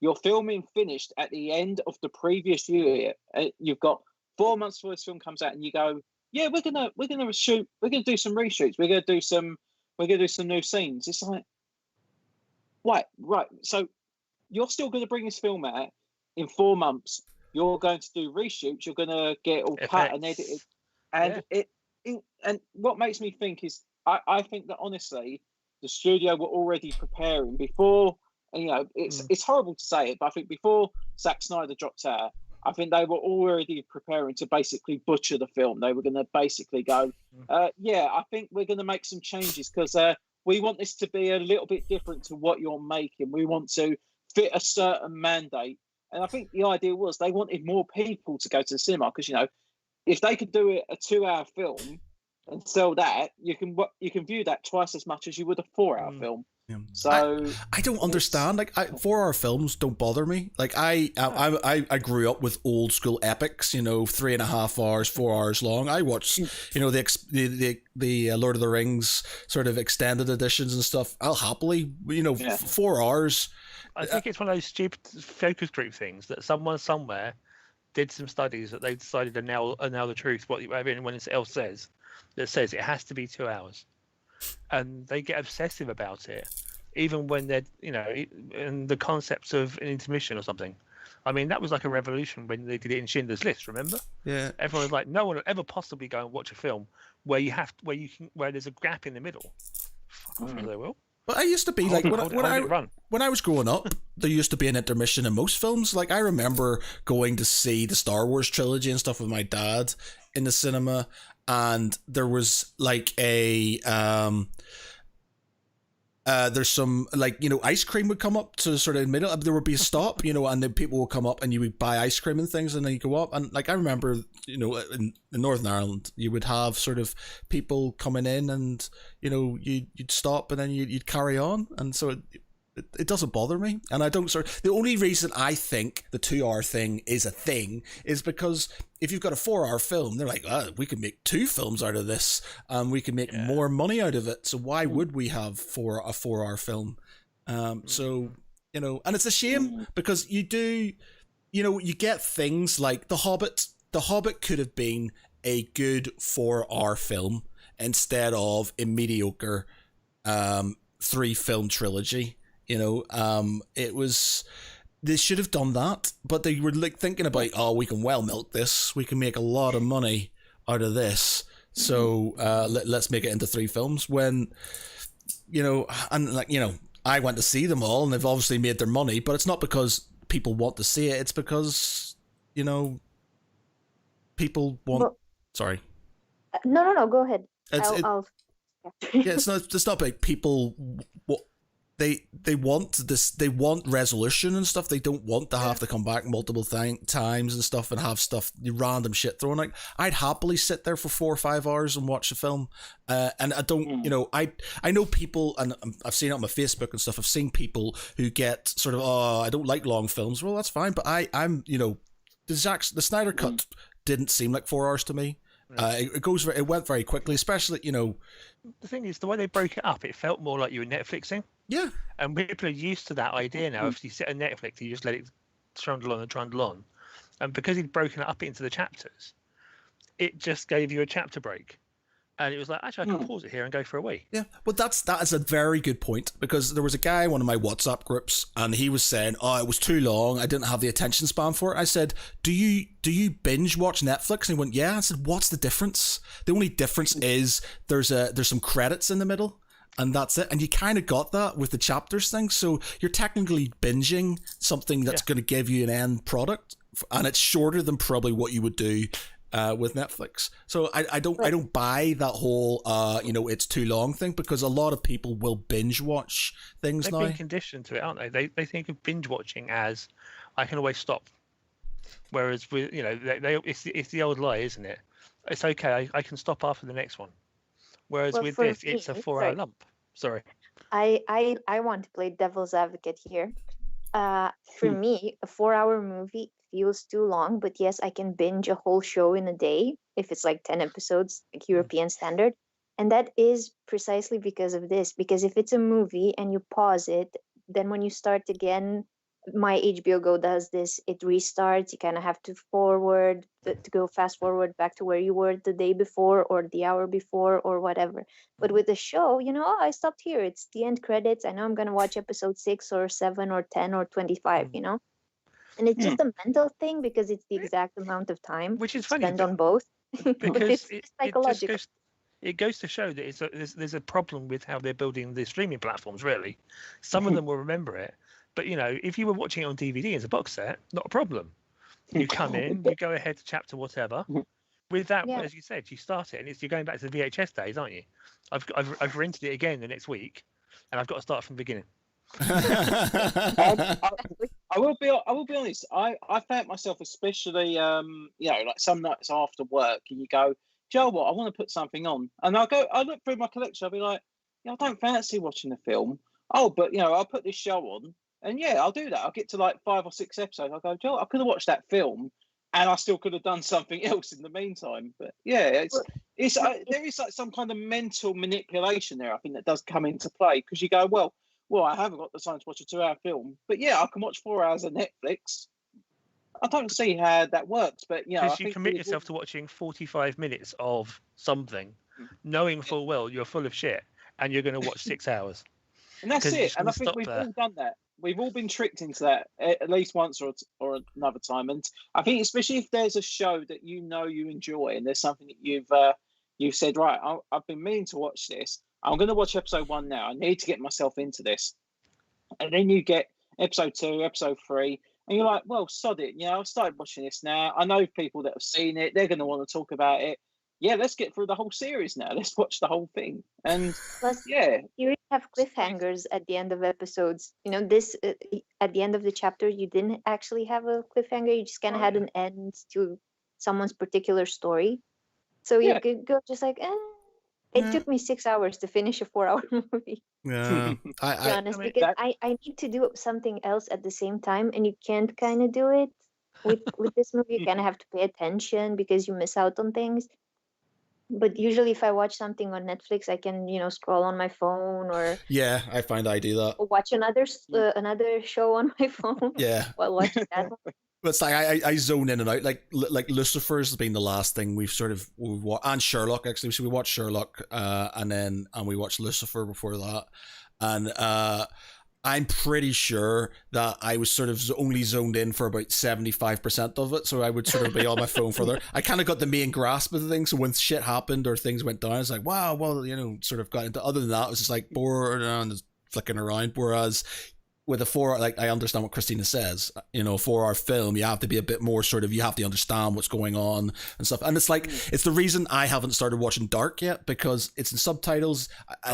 you're filming finished at the end of the previous year. You've got 4 months before this film comes out, and you go, yeah, we're gonna shoot, we're gonna do some reshoots, we're gonna do some new scenes. It's like, right. So you're still going to bring this film out in 4 months. You're going to do reshoots. You're going to get all cut and edited. And and what makes me think is, I think that honestly, the studio were already preparing before. And, it's horrible to say it, but I think before Zack Snyder dropped out, I think they were already preparing to basically butcher the film. They were going to basically go, I think we're going to make some changes because we want this to be a little bit different to what you're making. We want to fit a certain mandate. And I think the idea was they wanted more people to go to the cinema because, if they could do a 2-hour film and sell that, you can view that twice as much as you would a 4-hour film. Yeah. So I don't understand. 4-hour films don't bother me. I grew up with old school epics. 3.5 hours, 4 hours long. I watched the Lord of the Rings sort of extended editions and stuff. I'll happily 4 hours. I think it's one of those stupid focus group things that someone somewhere did some studies that they decided are now the truth. What everyone else says it has to be 2 hours. And they get obsessive about it, even when they're, in the concepts of an intermission or something. I mean, that was like a revolution when they did it in Schindler's List. Remember? Yeah. Everyone was like, no one will ever possibly go and watch a film where there's a gap in the middle. Fuck off, they will. But I used to be like when I was growing up, there used to be an intermission in most films. Like I remember going to see the Star Wars trilogy and stuff with my dad in the cinema. And there was like there's some ice cream would come up to sort of middle. There would be a stop, and then people would come up and you would buy ice cream and things, and then you go up. And I remember, in Northern Ireland, you would have sort of people coming in, and you'd stop and then you'd carry on, and so it doesn't bother me. And I don't the only reason I think the 2-hour thing is a thing is because if you've got a 4-hour film, they're like, we can make 2 films out of this, and we can make more money out of it. So why would we have a 4-hour film? So and it's a shame because you do, you get things like The Hobbit. The Hobbit could have been a good 4-hour film instead of a mediocre 3-film trilogy. It was, they should have done that, but they were thinking about, we can well milk this, we can make a lot of money out of this, so let's make it into 3 films. When I went to see them all and they've obviously made their money, but it's not because people want to see it, it's because people want sorry no go ahead. It's not like people they want this, they want resolution and stuff. They don't want to have to come back multiple times and stuff and have stuff, random shit thrown. Like I'd happily sit there for 4 or 5 hours and watch a film, and I don't I know people, and I've seen it on my Facebook and stuff, I've seen people who get sort of, I don't like long films. Well, that's fine, but I'm the Snyder cut didn't seem like 4 hours to me. It went very quickly, especially the thing is, the way they broke it up, it felt more like you were Netflixing. Yeah. And people are used to that idea now. If you sit on Netflix, you just let it trundle on. And because he'd broken it up into the chapters, it just gave you a chapter break. And it was like, actually, I can pause it here and go for a wee. Yeah, well, that is a very good point, because there was a guy in one of my WhatsApp groups, and he was saying, it was too long, I didn't have the attention span for it. I said, do you binge watch Netflix? And he went, yeah. I said, what's the difference? The only difference is there's some credits in the middle. and that's it. And you kind of got that with the chapters thing. So you're technically binging something that's going to give you an end product, and it's shorter than probably what you would do with Netflix. So I don't buy that whole it's too long thing, because a lot of people will binge watch things now. They've been conditioned to it, aren't they? They think of binge watching as I can always stop. Whereas with it's the old lie, isn't it? It's okay, I can stop after the next one. Whereas with this, it's a 4-hour lump. Sorry. I want to play devil's advocate here. For me, a 4-hour movie feels too long, but yes, I can binge a whole show in a day if it's like 10 episodes, like European standard. And that is precisely because of this. Because if it's a movie and you pause it, then when you start again, my HBO Go does this, it restarts. You kind of have to go fast forward back to where you were the day before or the hour before or whatever. But with the show, I stopped here. It's the end credits. I know I'm going to watch episode 6 or 7 or 10 or 25, And it's just a mental thing because it's the exact amount of time which is funny spent on both. because it's psychological. It goes to show that there's a problem with how they're building the streaming platforms, really. Some of them will remember it. But, if you were watching it on DVD as a box set, not a problem. You come in, you go ahead to chapter whatever. With that, as you said, you start it, and you're going back to the VHS days, aren't you? I've rented it again the next week, and I've got to start from the beginning. I will be honest. I found myself, especially like some nights after work, and you go, "Do you know what? I want to put something on," and I look through my collection. I'll be like, I don't fancy watching the film. Oh, but I'll put this show on. And I'll do that. I'll get to like 5 or 6 episodes. I'll go, Joe, I could have watched that film, and I still could have done something else in the meantime. But there is like some kind of mental manipulation there. I think that does come into play, because you go, well, I haven't got the time to watch a 2-hour film, but I can watch 4 hours of Netflix. I don't see how that works, but because you commit yourself to watching 45 minutes of something, knowing full well you're full of shit, and you're going to watch 6 hours. And that's it. And I think we've all done that. We've all been tricked into that at least once or another time. And I think especially if there's a show that you enjoy, and there's something that you've said, right, I've been meaning to watch this. I'm going to watch episode 1 now. I need to get myself into this. And then you get episode 2, episode 3, and you're like, well, sod it. I've started watching this now. I know people that have seen it. They're going to want to talk about it. Let's get through the whole series now. Let's watch the whole thing. And plus, you really have cliffhangers at the end of episodes. This at the end of the chapter, you didn't actually have a cliffhanger. You just kind of had an end to someone's particular story. So you could go just like, It took me 6 hours to finish a 4-hour movie. Yeah, to be honest, because I need to do something else at the same time, and you can't kind of do it with this movie. You kind of have to pay attention because you miss out on things. But usually if I watch something on Netflix, I can, scroll on my phone or... Yeah, I find I do that. Or watch another show on my phone. Yeah. While watching that one. But it's like I zone in and out. Like Lucifer's been the last thing we've watched, and Sherlock actually. So we watched Sherlock, and we watched Lucifer before that, and I'm pretty sure that I was sort of only zoned in for about 75% of it. So I would sort of be on my phone further. I kind of got the main grasp of the thing. So when shit happened or things went down, it's like, wow, well, sort of got into. Other than that, it was just like bored and just flicking around. Whereas with a 4, like, I understand what Christina says, 4-hour film, you have to be a bit more you have to understand what's going on and stuff. And it's like, it's the reason I haven't started watching Dark yet, because it's in subtitles.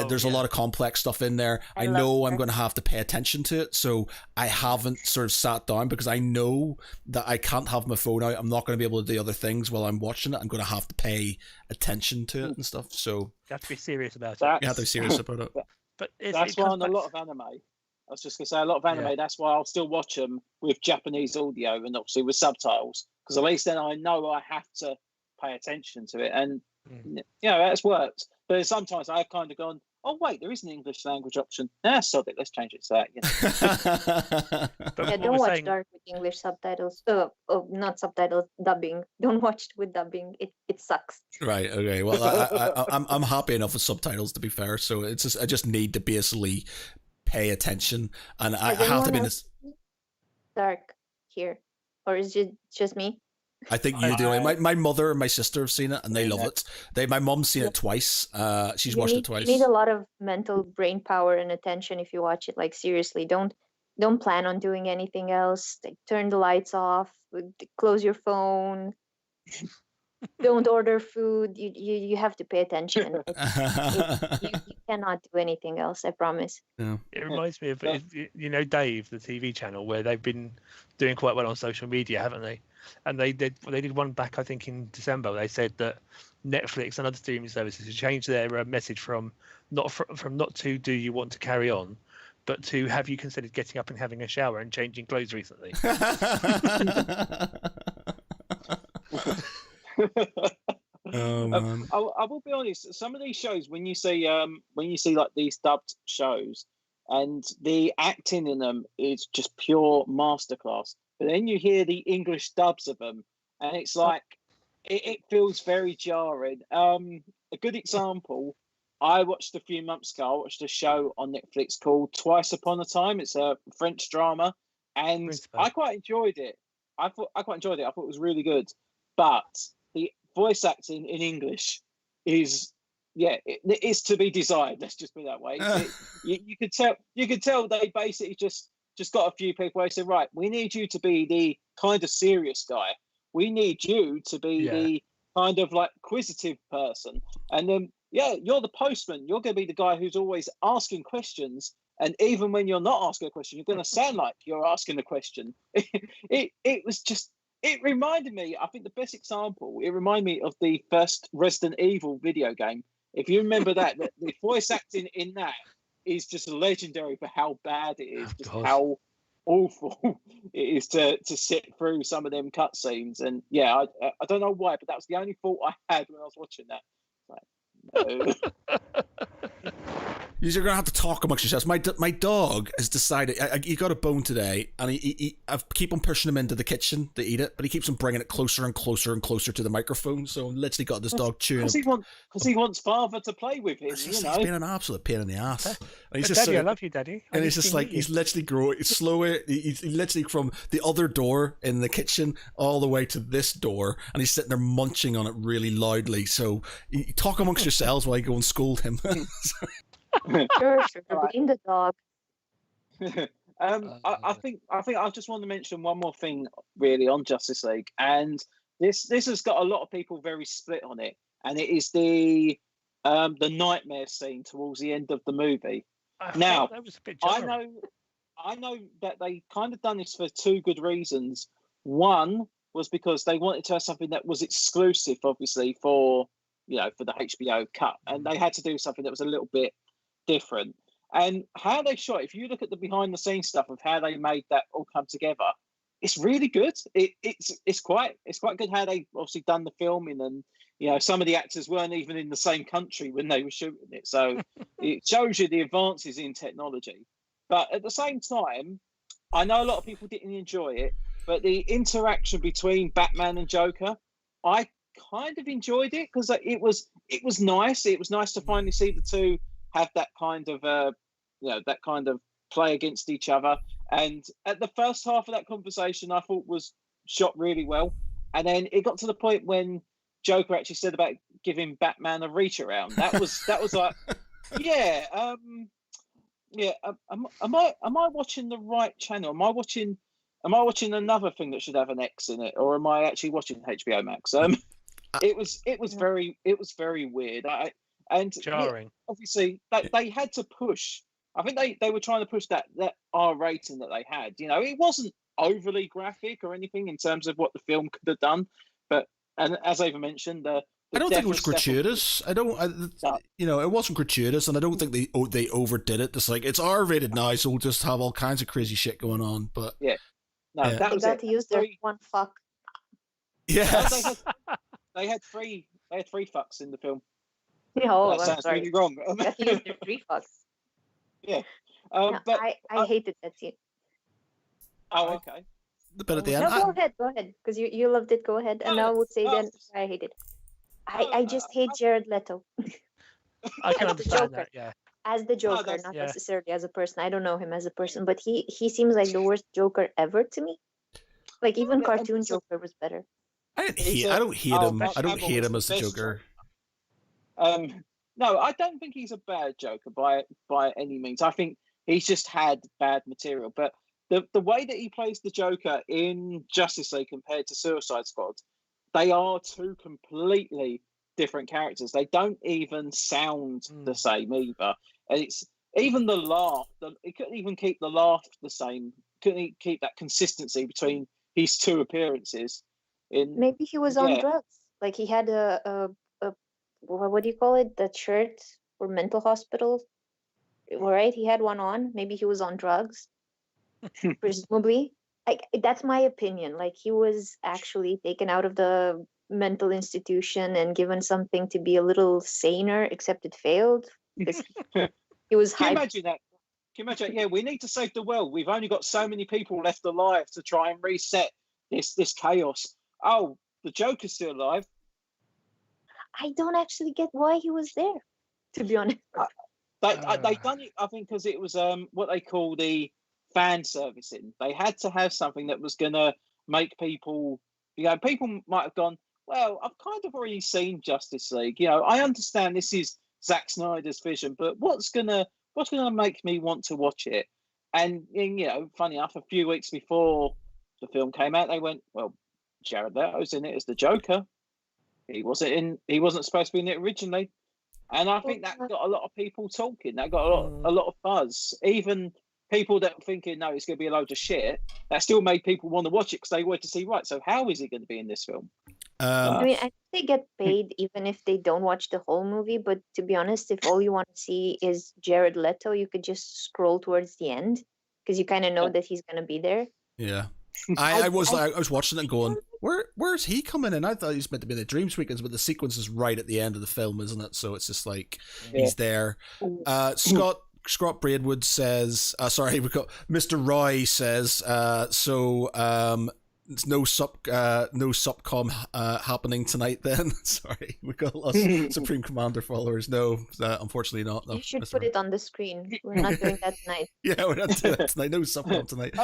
There's a lot of complex stuff in there. I know I'm going to have to pay attention to it. So I haven't sort of sat down, because I know that I can't have my phone out. I'm not going to be able to do other things while I'm watching it. I'm going to have to pay attention to it and stuff. So you have to be serious about it. You have to be serious about it. But that's why on a lot of anime, I was just going to say, a lot of anime, that's why I'll still watch them with Japanese audio and obviously with subtitles, because at least then I know I have to pay attention to it. And, that's worked. But sometimes I've kind of gone, oh, wait, there is an English language option. Sod it, let's change it to that. But don't watch Dark with English subtitles. Not subtitles, dubbing. Don't watch it with dubbing. It sucks. Right, okay. Well, I'm happy enough with subtitles, to be fair. So it's just I just need to basically pay attention, and I have to be in this. Dark here, or is it just me? I think you do. My mother and my sister have seen it, and they love it. My mom's seen it twice. She's watched it twice. You need a lot of mental brain power and attention if you watch it. Like, seriously, don't plan on doing anything else. Like, turn the lights off, close your phone. Don't order food. You have to pay attention. You cannot do anything else, I promise. Yeah. It reminds me of Dave, the TV channel, where they've been doing quite well on social media, haven't they? And they did one back, I think, in December. They said that Netflix and other streaming services have changed their message from not to do you want to carry on, but to have you considered getting up and having a shower and changing clothes recently. Oh, man. I will be honest. Some of these shows, when you see like these dubbed shows, and the acting in them is just pure masterclass. But then you hear the English dubs of them, and it's like it feels very jarring. A good example, I watched a few months ago. I watched a show on Netflix called Twice Upon a Time. It's a French drama, and I quite enjoyed it. I thought it was really good, but the voice acting in English is it's to be desired. Let's just put it that way. You could tell they basically just got a few people. They said, right, we need you to be the kind of serious guy. We need you to be the kind of like inquisitive person. And then you're the postman. You're going to be the guy who's always asking questions. And even when you're not asking a question, you're going to sound like you're asking a question. It reminded me, I think the best example, it reminded me of the first Resident Evil video game. If you remember that the voice acting in that is just legendary for how bad it is, how awful it is to sit through some of them cutscenes. And I don't know why, but that was the only thought I had when I was watching that. No. You're gonna have to talk amongst yourselves. My dog has decided he got a bone today, and I keep on pushing him into the kitchen to eat it, but he keeps on bringing it closer and closer and closer to the microphone. So I'm literally got this dog chewing. Because he wants father to play with him. He's being an absolute pain in the ass. And he's just Daddy, I love you, Daddy. And he's just like he's literally growing. It's slowly. He's literally from the other door in the kitchen all the way to this door, and he's sitting there munching on it really loudly. So you talk amongst yourselves while I go and scold him. Sure. Blame the dog. I think I just want to mention one more thing really on Justice League, and this has got a lot of people very split on it, and it is the nightmare scene towards the end of the movie. Now, that was a bit jarring. I know that they kind of done this for two good reasons. One was because they wanted to have something that was exclusive, obviously, for the HBO cut, and they had to do something that was a little bit different. And how they shot, if you look at the behind the scenes stuff of how they made that all come together, it's really good. It's quite good how they obviously done the filming, and some of the actors weren't even in the same country when they were shooting it, so it shows you the advances in technology. But at the same time, I know a lot of people didn't enjoy it, but the interaction between Batman and Joker, I kind of enjoyed it, because it was nice. It was nice to finally see the two have that kind of that kind of play against each other. And at the first half of that conversation, I thought was shot really well. And then it got to the point when Joker actually said about giving Batman a reach around. That was like, am I watching the right channel? Am I watching another thing that should have an X in it, or am I actually watching HBO Max? It was very weird. Jarring. Obviously, they had to push. I think they were trying to push that R rating that they had. It wasn't overly graphic or anything in terms of what the film could have done, and as Ava mentioned, I don't think it was gratuitous. It wasn't gratuitous, and I don't think they overdid it. Just like, it's R-rated now, so we'll just have all kinds of crazy shit going on. But that was got to use their one fuck. Yes, they had three fucks in the film. No, that sounds really wrong. Got to use their 3 fucks. Yeah, but I hated that scene. Oh, okay. But at the end, go ahead, because you loved it. Go ahead, and I will say then I hate it. I just hate Jared Leto. I can understand that. Yeah. As the Joker, not necessarily as a person. I don't know him as a person, but he seems like the worst Joker ever to me. Like, even cartoon Joker was better. I don't hate him. I don't hate him as the Joker. No, I don't think he's a bad Joker by any means. I think he's just had bad material. But the way that he plays the Joker in Justice League compared to Suicide Squad, they are two completely different characters. They don't even sound the same either. And it's even the laugh. He couldn't even keep the laugh the same. Couldn't keep that consistency between his two appearances. Maybe he was on drugs. Like he had a what do you call it? That shirt for mental hospitals. Right? He had one on. Maybe he was on drugs. Presumably. Like that's my opinion. Like he was actually taken out of the mental institution and given something to be a little saner, except it failed because he was. Can you imagine that? Can you imagine? Yeah, we need to save the world. We've only got so many people left alive to try and reset this chaos. Oh, the Joker's still alive. I don't actually get why he was there, to be honest. They done it, I think, because it was what they call the fan servicing. They had to have something that was going to make people, people might have gone, well, I've kind of already seen Justice League. I understand this is Zack Snyder's vision, but what's gonna make me want to watch it? And funny enough, a few weeks before the film came out, they went, well, Jared Leto's in it as the Joker. He wasn't supposed to be in it originally. And I think that got a lot of people talking. That got a lot of buzz. Even people that were thinking, no, it's going to be a load of shit, that still made people want to watch it because they wanted to see, right, so how is he going to be in this film? I mean, I think they get paid even if they don't watch the whole movie. But to be honest, if all you want to see is Jared Leto, you could just scroll towards the end because you kind of know that he's going to be there. Yeah. I was watching it and going, where's he coming in? I thought he was meant to be in the dream sequence, but the sequence is right at the end of the film, isn't it? So it's just like he's there. Scott Braidwood says, we've got Mr. Roy says, it's no subcom happening tonight then. Sorry, we've got a lot of Supreme Commander followers. No, unfortunately not. No, you should put it on the screen. We're not doing that tonight. Yeah, we're not doing that tonight. No subcom tonight.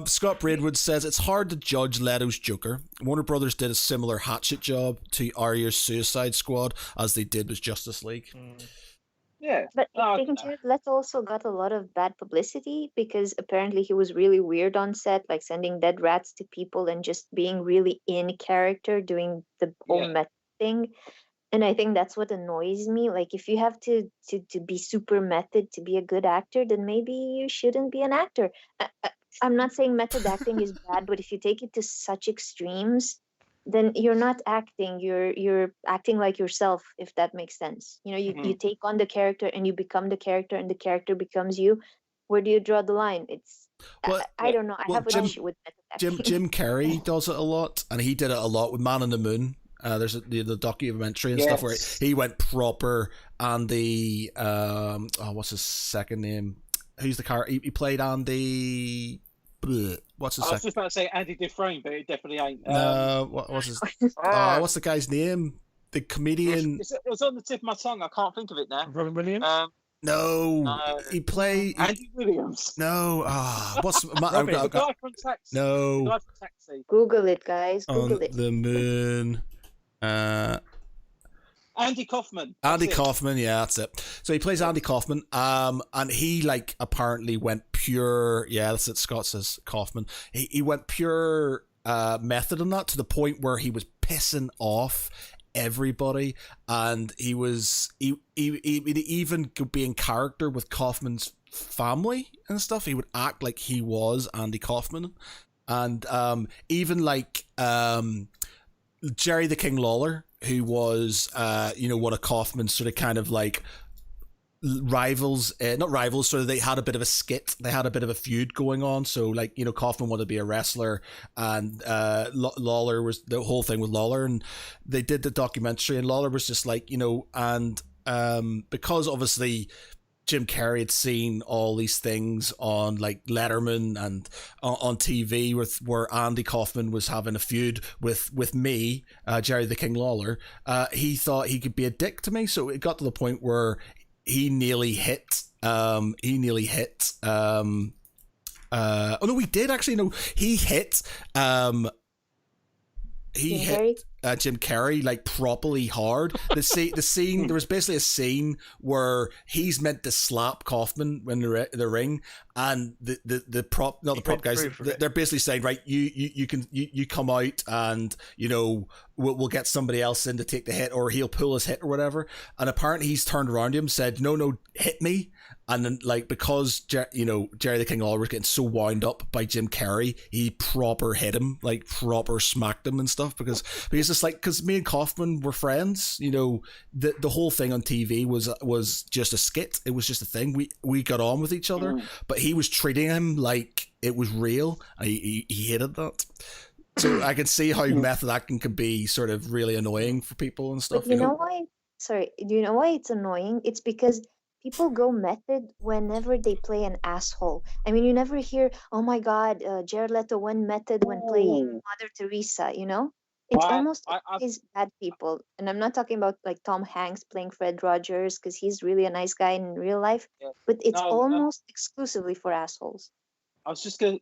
Scott Braidwood says, it's hard to judge Leto's Joker. Warner Brothers did a similar hatchet job to Aria's Suicide Squad as they did with Justice League. Yeah. But I think Jared Leto also got a lot of bad publicity because apparently he was really weird on set, like sending dead rats to people and just being really in character, doing the whole method thing. And I think that's what annoys me. Like if you have to be super method to be a good actor, then maybe you shouldn't be an actor. I'm not saying method acting is bad, but if you take it to such extremes, then you're not acting, you're acting like yourself, if that makes sense. You take on the character and you become the character and the character becomes you. Where do you draw the line? I don't know. I have an issue with method acting. Jim Carrey does it a lot, and he did it a lot with Man on the Moon. There's the documentary and stuff where he went proper, and the what's his second name? Who's the character? He played Andy. What's his? I was just about to say Andy Dufresne, but it definitely ain't. What's his? What's the guy's name? The comedian. It was on the tip of my tongue. I can't think of it now. Robin Williams. No, he played Andy Williams. No, what's the guy from Taxi? No, the guy from Taxi. Google it, guys. Google it. The Moon. Andy Kaufman. Andy Kaufman, yeah, that's it. So he plays Andy Kaufman, and he apparently went pure. Yeah, that's it. Scott says Kaufman. He went pure method on that to the point where he was pissing off everybody, and he even could be in character with Kaufman's family and stuff. He would act like he was Andy Kaufman, and even Jerry the King Lawler, who was, one of Kaufman's sort of kind of rivals, not rivals, so they had a bit of a skit, they had a bit of a feud going on. So Kaufman wanted to be a wrestler, and Lawler was the whole thing with Lawler, and they did the documentary, and Lawler was just because obviously Jim Carrey had seen all these things on Letterman and on TV where Andy Kaufman was having a feud with me, Jerry the King Lawler. He thought he could be a dick to me, so it got to the point where he nearly hit. Oh no, he did actually. No, he hit. he Jim Carrey? hit Jim Carrey like properly hard. The scene there was basically a scene where he's meant to slap Kaufman in the ring, and the prop not the prop guys they're basically saying, right, you come out and we'll get somebody else in to take the hit, or he'll pull his hit or whatever. And apparently he's turned around to him, said, no, hit me. And then, like, because Jerry the King Lawler was getting so wound up by Jim Carrey, he proper hit him, like proper smacked him and stuff, because it's like, because me and Kaufman were friends, the whole thing on TV was just a skit. It was just a thing. We got on with each other, but he was treating him like it was real. He hated that. So I can see how method acting can be sort of really annoying for people and stuff. But you know why? Sorry, do you know why it's annoying? It's because people go method whenever they play an asshole. I mean, you never hear, "Oh my God, Jared Leto went method when playing Mother Teresa." It's almost always bad people, and I'm not talking about like Tom Hanks playing Fred Rogers, because he's really a nice guy in real life. Yeah. But it's almost exclusively for assholes. I was just gonna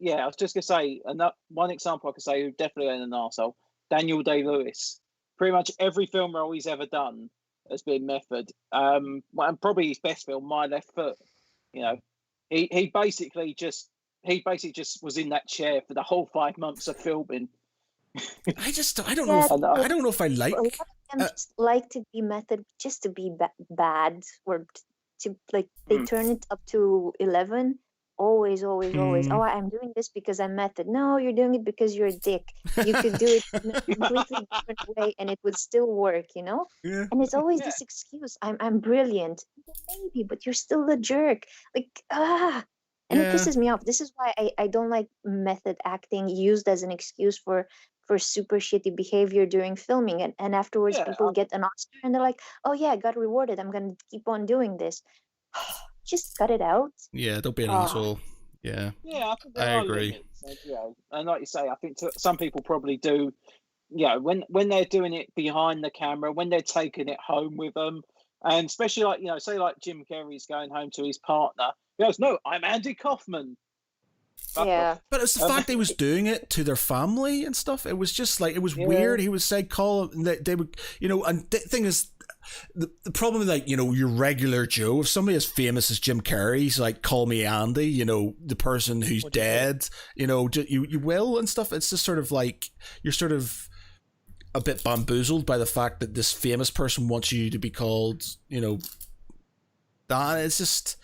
say, one example I could say who definitely ain't an arsehole, Daniel Day-Lewis. Pretty much every film role he's ever done has been method. And probably his best film, My Left Foot. He basically just was in that chair for the whole 5 months of filming. I don't know if I like. A lot of them just like to be method, just to be bad, or to like they turn it up to 11. Always. Oh, I'm doing this because I'm method. No, you're doing it because you're a dick. You could do it in a completely different way and it would still work, Yeah. And it's always this excuse. I'm brilliant. Maybe, but you're still a jerk. Like, And it pisses me off. This is why I don't like method acting used as an excuse for super shitty behavior during filming. And afterwards people get an Oscar and they're like, oh yeah, I got rewarded. I'm going to keep on doing this. Just cut it out. Yeah, don't be an asshole. Yeah. Yeah, I think I agree. Limits, and like you say, I think some people probably do. When they're doing it behind the camera, when they're taking it home with them, and especially like say like Jim Carrey's going home to his partner, he goes, "No, I'm Andy Kaufman." Yeah, but it's the fact they was doing it to their family and stuff. It was just like, it was weird. He would say, "Call," and they would, and the thing is. The problem with your regular Joe, if somebody as famous as Jim Carrey's like, "Call me Andy," the person who's dead, you will and stuff. It's just sort of like you're sort of a bit bamboozled by the fact that this famous person wants you to be called, that. It's just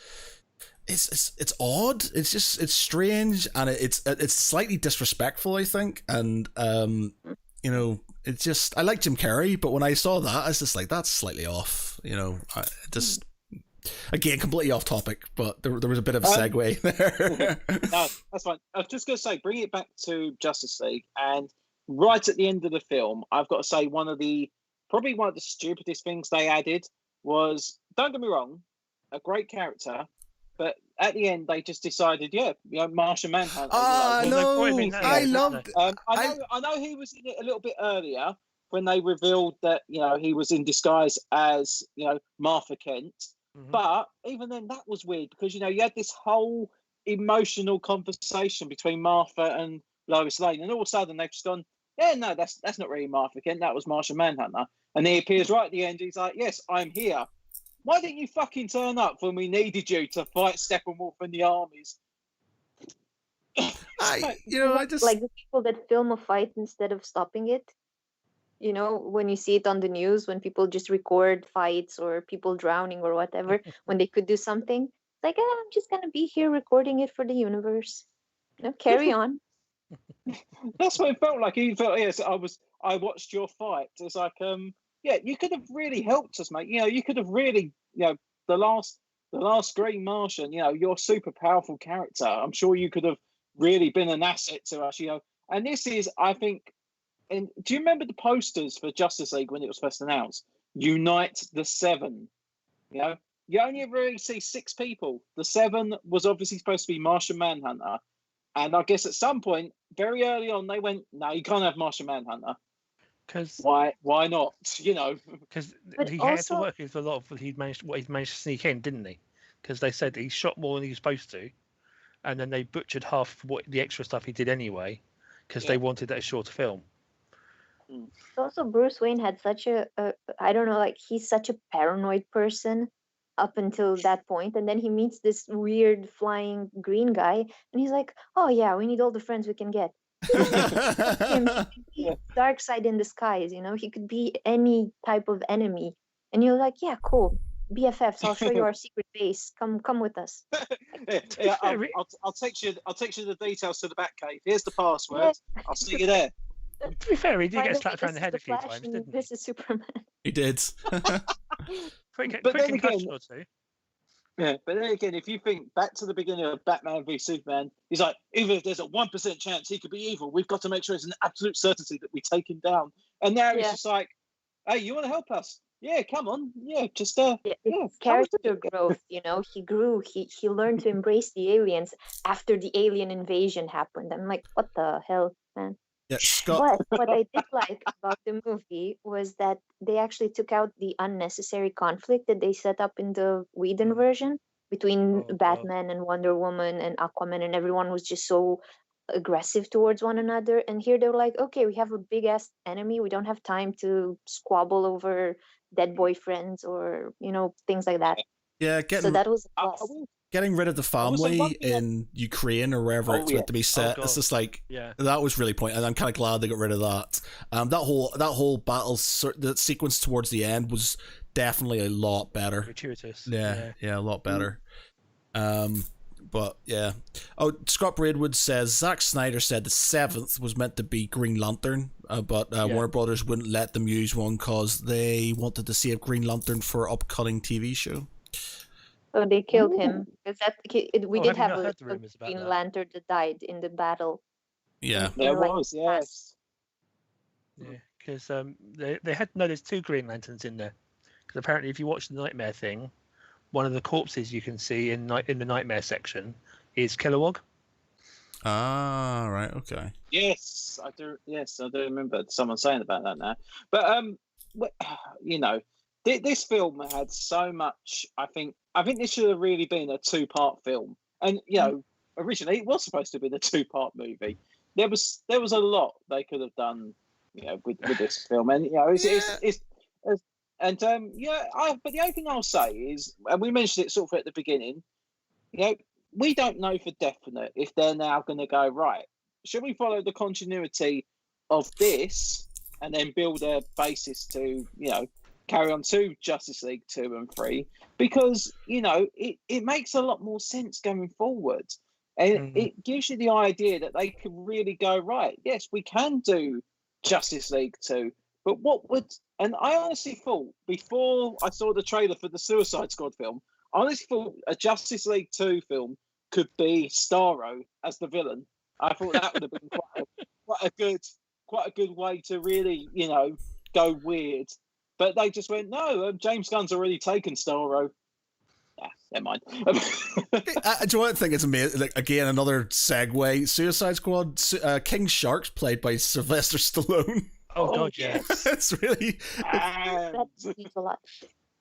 it's odd. It's strange, and it's slightly disrespectful, I think, and it's just, I like Jim Carrey, but when I saw that, I was just like, that's slightly off. Again, completely off topic, but there was a bit of a segue there. No, that's fine. I was just going to say, bring it back to Justice League, and right at the end of the film, I've got to say probably one of the stupidest things they added was, don't get me wrong, a great character, but at the end they just decided, Martian Manhunter. No, I loved. I know he was in it a little bit earlier when they revealed that he was in disguise as Martha Kent. Mm-hmm. But even then, that was weird because you had this whole emotional conversation between Martha and Lois Lane, and all of a sudden they've just gone, "Yeah, no, that's not really Martha Kent. That was Martian Manhunter." And he appears right at the end. He's like, "Yes, I'm here. Why didn't you fucking turn up when we needed you to fight Steppenwolf and the armies?" I just like the people that film a fight instead of stopping it. When you see it on the news, when people just record fights or people drowning or whatever, when they could do something, it's like, I'm just gonna be here recording it for the universe. Carry on. That's what it felt like. He felt, yes, I watched your fight. It's like, you could have really helped us, mate. You could have really, the last Green Martian, your super powerful character. I'm sure you could have really been an asset to us, And this is, I think, and do you remember the posters for Justice League when it was first announced? Unite the Seven. You only ever really see 6 people. The 7 was obviously supposed to be Martian Manhunter. And I guess at some point, very early on, they went, "No, you can't have Martian Manhunter." Because why not? Because he had to work with a lot of what he'd managed to sneak in, didn't he? Because they said he shot more than he was supposed to, and then they butchered half of the extra stuff he did anyway, because they wanted that shorter film. Also, Bruce Wayne had such a I don't know, like he's such a paranoid person up until that point, and then he meets this weird flying green guy, and he's like, "Oh yeah, we need all the friends we can get." Him, he could be dark side in disguise, you know. He could be any type of enemy, and you're like, "Yeah, cool, BFFs. I'll show you our secret base. Come with us." I'll text you. I'll text you the details to the Batcave. Here's the password. Yeah. I'll see you there. To be fair, he did By get the way, slapped around the this is head a few Flash times, and didn't he? This is Superman. He did. Quick But then concussion again- or two. Yeah, but then again, if you think back to the beginning of Batman v Superman, he's like, even if there's a 1% chance he could be evil, we've got to make sure it's an absolute certainty that we take him down. And now he's Yeah. just like, hey, you want to help us? Yeah, come on. Yeah, just Yeah, yeah, it's come on. character growth, you know. He grew. He learned to embrace the aliens after the alien invasion happened. I'm like, what the hell, man? Yeah, Scott. But what I did like about the movie was that they actually took out the unnecessary conflict that they set up in the Whedon version between Oh, God. Batman and Wonder Woman and Aquaman, and everyone was just so aggressive towards one another. And here they were like, okay, we have a big ass enemy. We don't have time to squabble over dead boyfriends or, you know, things like that. Yeah, So that was a I plus. will- getting rid of the Also, family one thing in Ukraine or wherever Oh, it's yeah. meant to be set. God. It's just like Yeah. that was really pointless, and I'm kind of glad they got rid of that. That whole battle, the sequence towards the end was definitely a lot better. Gratuitous. Yeah, a lot better. But yeah. Oh, Scott Braidwood says Zack Snyder said the 7th was meant to be Green Lantern, but Warner Brothers wouldn't let them use one because they wanted to save Green Lantern for upcoming TV show. So they killed him because we Oh, did have you have not a heard the rumours about Green that? Lantern that died in the battle. Yeah. There Like, was, yes. Yeah, because they had there's 2 Green Lanterns in there. Because apparently, if you watch the Nightmare thing, one of the corpses you can see in the Nightmare section is Kilowog. Ah, right, okay. Yes, I do. Yes, I do remember someone saying about that now. But you know, this film had so much. I think this should have really been a 2-part film. And you know, originally it was supposed to be the 2-part movie. There was a lot they could have done, you know, with this film. And you know, but the only thing I'll say is, and we mentioned it sort of at the beginning, you know, we don't know for definite if they're now going to go, right, should we follow the continuity of this and then build a basis to, you know, carry on to Justice League 2 and 3? Because, you know, it makes a lot more sense going forward. And it gives you the idea that they could really go, right, yes, we can do Justice League 2. But what would... And I honestly thought, before I saw the trailer for the Suicide Squad film, I honestly thought a Justice League 2 film could be Starro as the villain. I thought that would have been quite a good way to really, you know, go weird. But they just went, no, James Gunn's already taken Starro. Yeah, never mind. Do you want to think it's amazing? Like, again, another segue. Suicide Squad, King Shark's played by Sylvester Stallone. Oh God, yeah. It's really... That means a lot.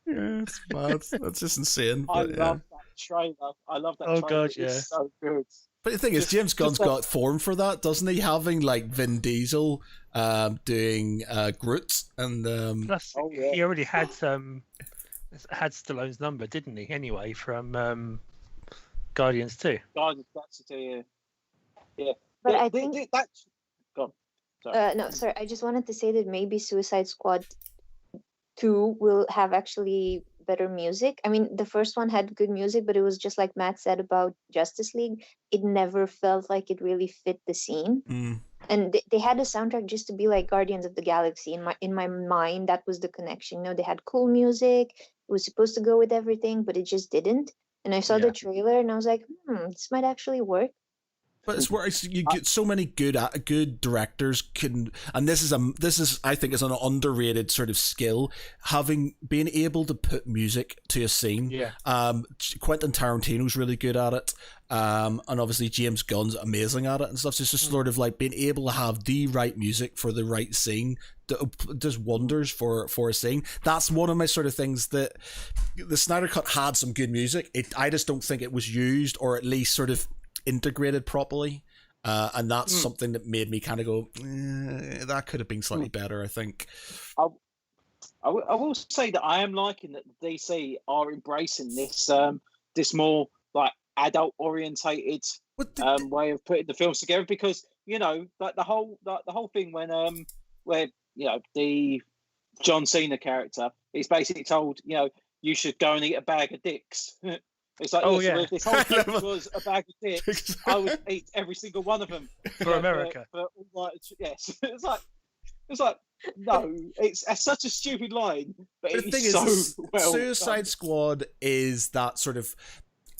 Yeah, it's mad. That's just insane. I But, love that trailer. I love that Oh, trailer. God, yeah. It's so good. But the thing is, James Gunn's got form for that, doesn't he? Having like Vin Diesel doing Groot, and Plus, Oh, yeah. he already had Stallone's number, didn't he? Anyway, from Guardians 2. That's it, yeah. But I Th- think th- that's gone. Sorry. no, sorry. I just wanted to say that maybe Suicide Squad 2 will have actually better music. I mean, the first one had good music, but it was just like Matt said about Justice League. It never felt like it really fit the scene. And they had a soundtrack just to be like Guardians of the Galaxy. In my mind, that was the connection. You know, they had cool music. It was supposed to go with everything, but it just didn't. And I saw the trailer, and I was like, this might actually work. But it's where you get so many good directors can, and this is I think is an underrated sort of skill, being able to put music to a scene. Yeah. Quentin Tarantino's really good at it, and obviously James Gunn's amazing at it and stuff. So it's just sort of like being able to have the right music for the right scene does wonders for a scene. That's one of my sort of things that the Snyder Cut had some good music. I just don't think it was used, or at least sort of integrated properly. And that's something that made me kind of go, that could have been slightly better, I think. I will say that I am liking that the DC are embracing this this more like adult orientated way of putting the films together, because like the whole thing when where the John Cena character is basically told you should go and eat a bag of dicks. It's like, so if this whole thing was a bag of dicks, I would eat every single one of them for America. Yes, it's like no, it's such a stupid line, but the thing is, well Suicide done. Squad is that sort of.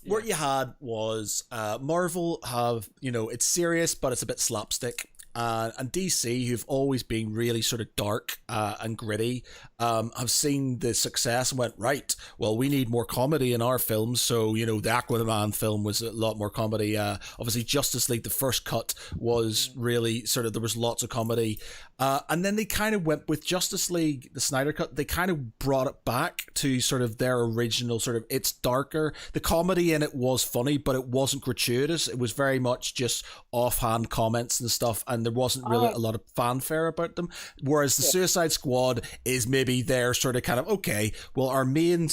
What you had was Marvel have, it's serious, but it's a bit slapstick. And DC, who've always been really sort of dark and gritty, have seen the success and went, right, well, we need more comedy in our films. So, the Aquaman film was a lot more comedy. Obviously, Justice League, the first cut, was really sort of, there was lots of comedy. And then they kind of went with Justice League, the Snyder Cut, they kind of brought it back to sort of their original sort of, it's darker. The comedy in it was funny, but it wasn't gratuitous. It was very much just offhand comments and stuff, and there wasn't really a lot of fanfare about them. Whereas the Suicide Squad is maybe their sort of kind of, okay, well, our main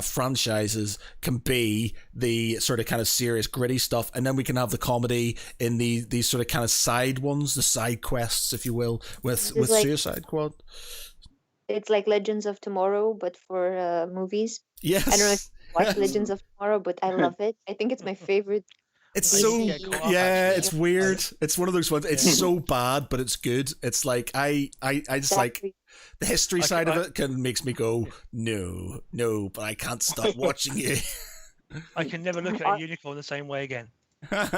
franchises can be the sort of kind of serious gritty stuff, and then we can have the comedy in these sort of kind of side ones, the side quests, if you will, with Suicide Squad. It's like Legends of Tomorrow, but for movies. Yes. I don't know if you watch Legends of Tomorrow, but I love it. I think it's my favorite. It's so it's weird. It's one of those ones. It's so bad, but it's good. It's like I just like the history side of it makes me go no, but I can't stop watching it. I can never look at a unicorn the same way again. Good,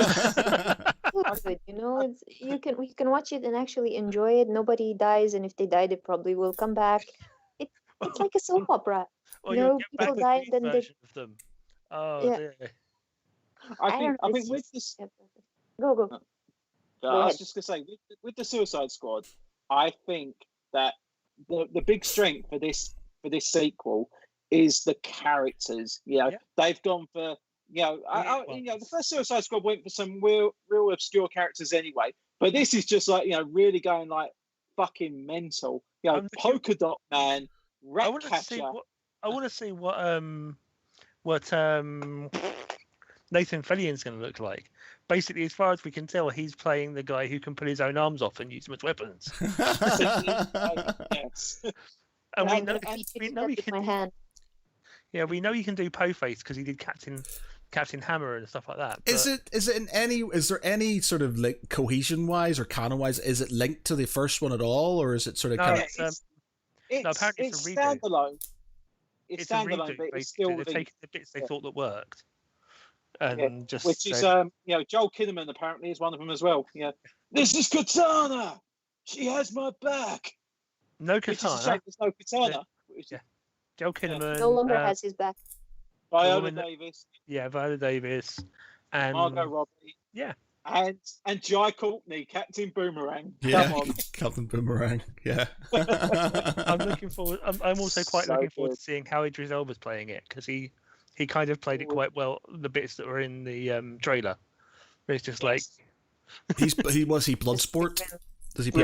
we can watch it and actually enjoy it. Nobody dies, and if they die, they probably will come back. It's like a soap opera. People die, then they. Of them. Oh, dear. I think with this. Go. I was just gonna say with the Suicide Squad, I think that the big strength for this sequel is the characters. They've gone for the first Suicide Squad went for some real obscure characters anyway, but this is just like really going like fucking mental. Polka Dot Man, Ratcatcher. I want to see what Nathan Fillion's going to look like. Basically, as far as we can tell, he's playing the guy who can pull his own arms off and use them as weapons. Yes. And we know he can. My hand. Yeah, we know he can do Po-Face because he did Captain Hammer and stuff like that. But... Is there any sort of like cohesion wise or canon wise? Is it linked to the first one at all, or is it sort of kind of? Apparently it's a reboot. Standalone. It's standalone, reboot, but it's still they've taken the bits they thought that worked. And which is Joel Kinnaman apparently is one of them as well. This is Katana. She has my back. No Katana. There's no Katana. Joel Kinnaman no longer has his back. Viola Davis. Yeah, Viola Davis and Margot Robbie. Yeah. And Jai Courtney, Captain Boomerang. Yeah, Come on. Captain Boomerang. Yeah. I'm looking forward. I'm also quite looking forward to seeing how Idris Elba's playing it, because he kind of played it quite well. The bits that were in the trailer, it's just like he Bloodsport? Does he play?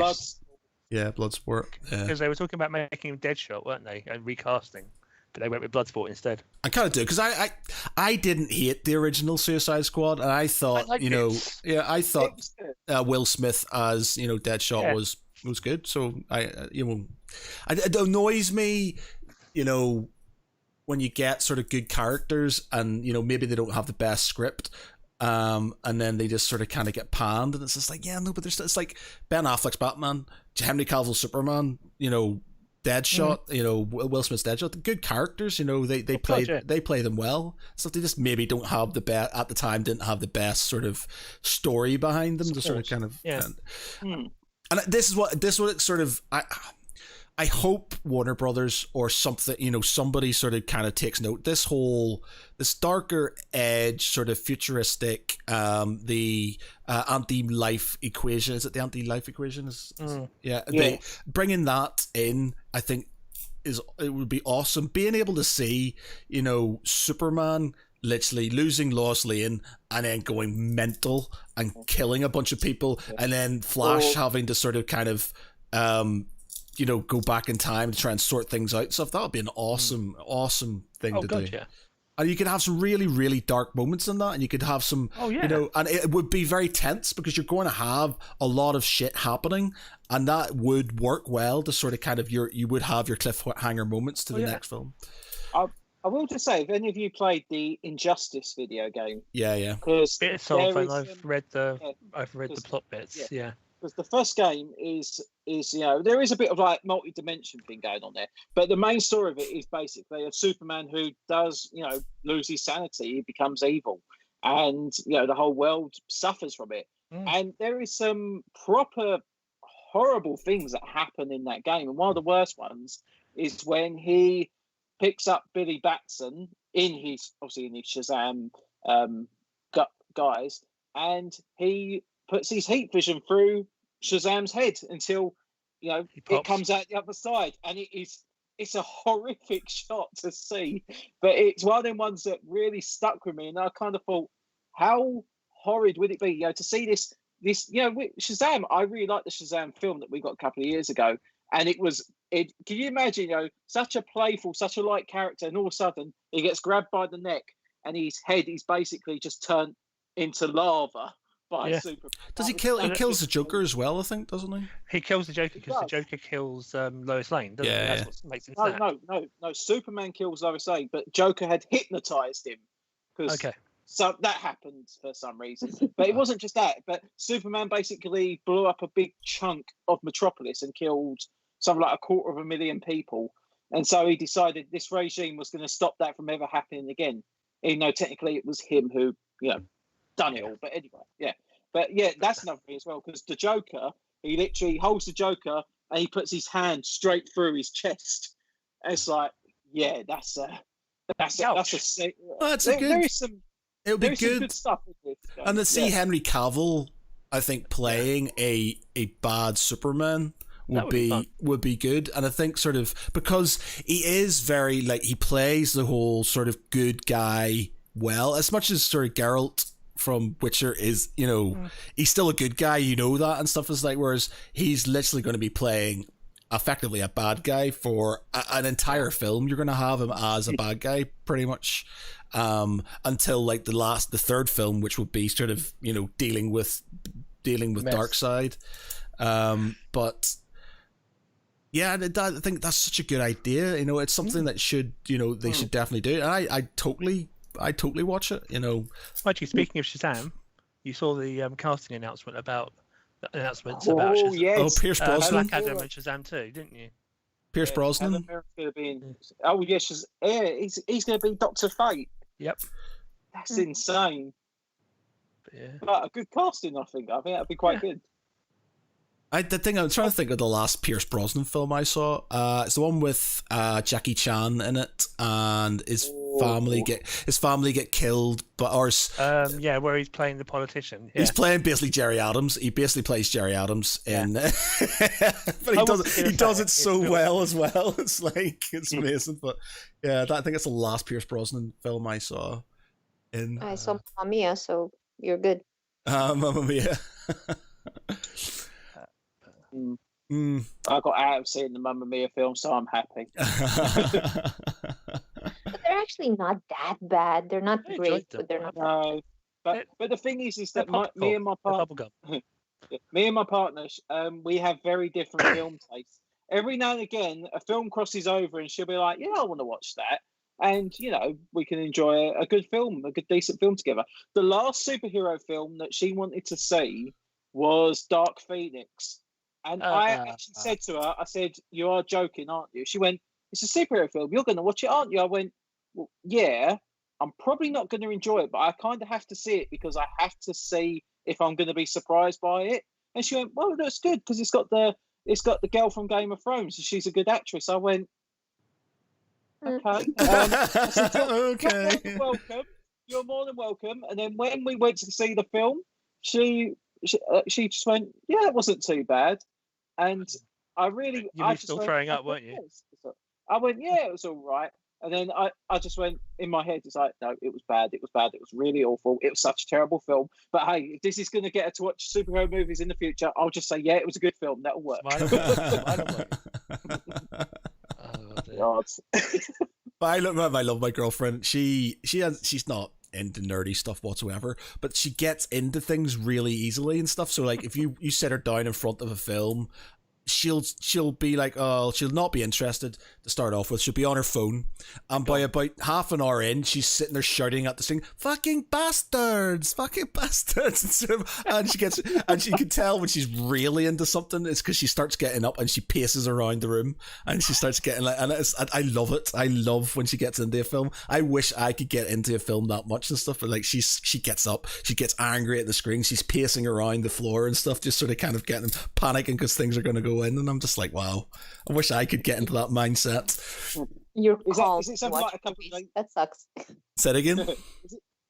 Yeah, Bloodsport. Because they were talking about making him Deadshot, weren't they, and recasting, but they went with Bloodsport instead. I kind of do, because I didn't hate the original Suicide Squad, and I thought I thought Will Smith as Deadshot was good. So it annoys me, when you get sort of good characters and maybe they don't have the best script, and then they just sort of kind of get panned, and it's just like but it's like Ben Affleck's Batman, Henry Cavill's Superman, Deadshot, Will Smith's Deadshot, the good characters, they play them well. So they just maybe don't have the best at the time, didn't have the best sort of story behind them to sort of kind of and this is what it sort of I hope Warner Brothers or something, somebody sort of kind of takes note. This darker edge, sort of futuristic, the anti-life equation. Is it the anti-life equation? They bringing that in, I think, it would be awesome. Being able to see, Superman literally losing Lois Lane and then going mental and killing a bunch of people, and then Flash having to sort of kind of go back in time to try and sort things out and stuff. That would be an awesome thing to do. Yeah. And you could have some really, really dark moments in that, and you could have some, and it would be very tense because you're going to have a lot of shit happening, and that would work well to sort of kind of you would have your cliffhanger moments to the next film. I will just say, if any of you played the Injustice video game, because I've read the plot bits, because the first game is there is a bit of like multi-dimension thing going on there, but the main story of it is basically a Superman who does lose his sanity, he becomes evil, and the whole world suffers from it. And there is some proper horrible things that happen in that game, and one of the worst ones is when he picks up Billy Batson in his Shazam guise, and he puts his heat vision through Shazam's head until it comes out the other side, and it's a horrific shot to see, but it's one of them ones that really stuck with me, and I kind of thought, how horrid would it be to see this Shazam. I really like the Shazam film that we got a couple of years ago, and can you imagine such a playful, such a light character, and all of a sudden he gets grabbed by the neck and his head is basically just turned into lava by Superman. Does he kill? He kills the Joker as well, I think, doesn't he? He kills the Joker because the Joker kills Lois Lane, doesn't he? That's what makes him sad. No. Superman kills Lois Lane, but Joker had hypnotized him. So that happened for some reason. But it wasn't just that. But Superman basically blew up a big chunk of Metropolis and killed something like 250,000 people. And so he decided this regime was going to stop that from ever happening again. Even though technically it was him who, done it all. But anyway, But that's another thing as well, because the Joker, he literally holds the Joker and he puts his hand straight through his chest. And it's like, that's a good. It'll be good stuff with this. And to see Henry Cavill, I think, playing a bad Superman would be good. And I think sort of because he is very he plays the whole sort of good guy well, as much as sort of Geralt from Witcher is, he's still a good guy, that and stuff is whereas he's literally going to be playing effectively a bad guy for an entire film. You're going to have him as a bad guy pretty much until the third film, which would be sort of dealing with Darkseid. But yeah, I think that's such a good idea. It's something that should they should definitely do. And I totally watch it. Actually, speaking of Shazam, you saw the casting announcements about Shazam. Yes. Oh, Pierce Brosnan, Black Adam and Shazam too, didn't you? Pierce Brosnan. He's going to be Dr. Fate. Yep. That's insane. Yeah. But a good casting, I think that'd be quite good. I'm trying to think of the last Pierce Brosnan film I saw. It's the one with Jackie Chan in it, and his family get killed, where he's playing the politician. Yeah. He's playing basically Jerry Adams. He basically plays Jerry Adams in, but he does it so well as well. It's amazing. But yeah, I think it's the last Pierce Brosnan film I saw. I saw Mamma Mia, so you're good. Mamma Mia. I got out of seeing the Mamma Mia film, so I'm happy. But they're actually not that bad. They're not great, but they're not. No, but the thing is that me and my partner, we have very different film tastes. Every now and again, a film crosses over, and she'll be like, "Yeah, I want to watch that," and we can enjoy a good film, a good decent film together. The last superhero film that she wanted to see was Dark Phoenix. And I actually said to her, I said, "You are joking, aren't you?" She went, "It's a superhero film. You're going to watch it, aren't you?" I went, "Well, yeah, I'm probably not going to enjoy it, but I kind of have to see it because I have to see if I'm going to be surprised by it." And she went, "Well, that's good because it's got the girl from Game of Thrones, and she's a good actress." I went, "Okay." I said, okay. You're more than welcome. And then when we went to see the film, she just went, "Yeah, it wasn't too bad." And I really, you were still throwing up, weren't you? I went, "Yeah, it was all right." And then I just went in my head, it's like, no, it was bad. It was bad. It was really awful. It was such a terrible film. But hey, if this is going to get her to watch superhero movies in the future, I'll just say, yeah, it was a good film. That'll work. God. But I love my girlfriend. She's not into nerdy stuff whatsoever, but she gets into things really easily and stuff. So like if you sit her down in front of a film, she'll be like, oh, she'll not be interested to start off with. She'll be on her phone, and by about half an hour in, she's sitting there shouting at the thing, fucking bastards, and she can tell when she's really into something. It's because she starts getting up and she paces around the room, and she starts getting like, and I love it. I love when she gets into a film. I wish I could get into a film that much and stuff, but like she gets up, she gets angry at the screen, she's pacing around the floor and stuff, just sort of kind of getting panicking because things are going to go in, and I'm just like, wow, I wish I could get into that mindset. You're calm. Is it something like a couple of that sucks. Say it again.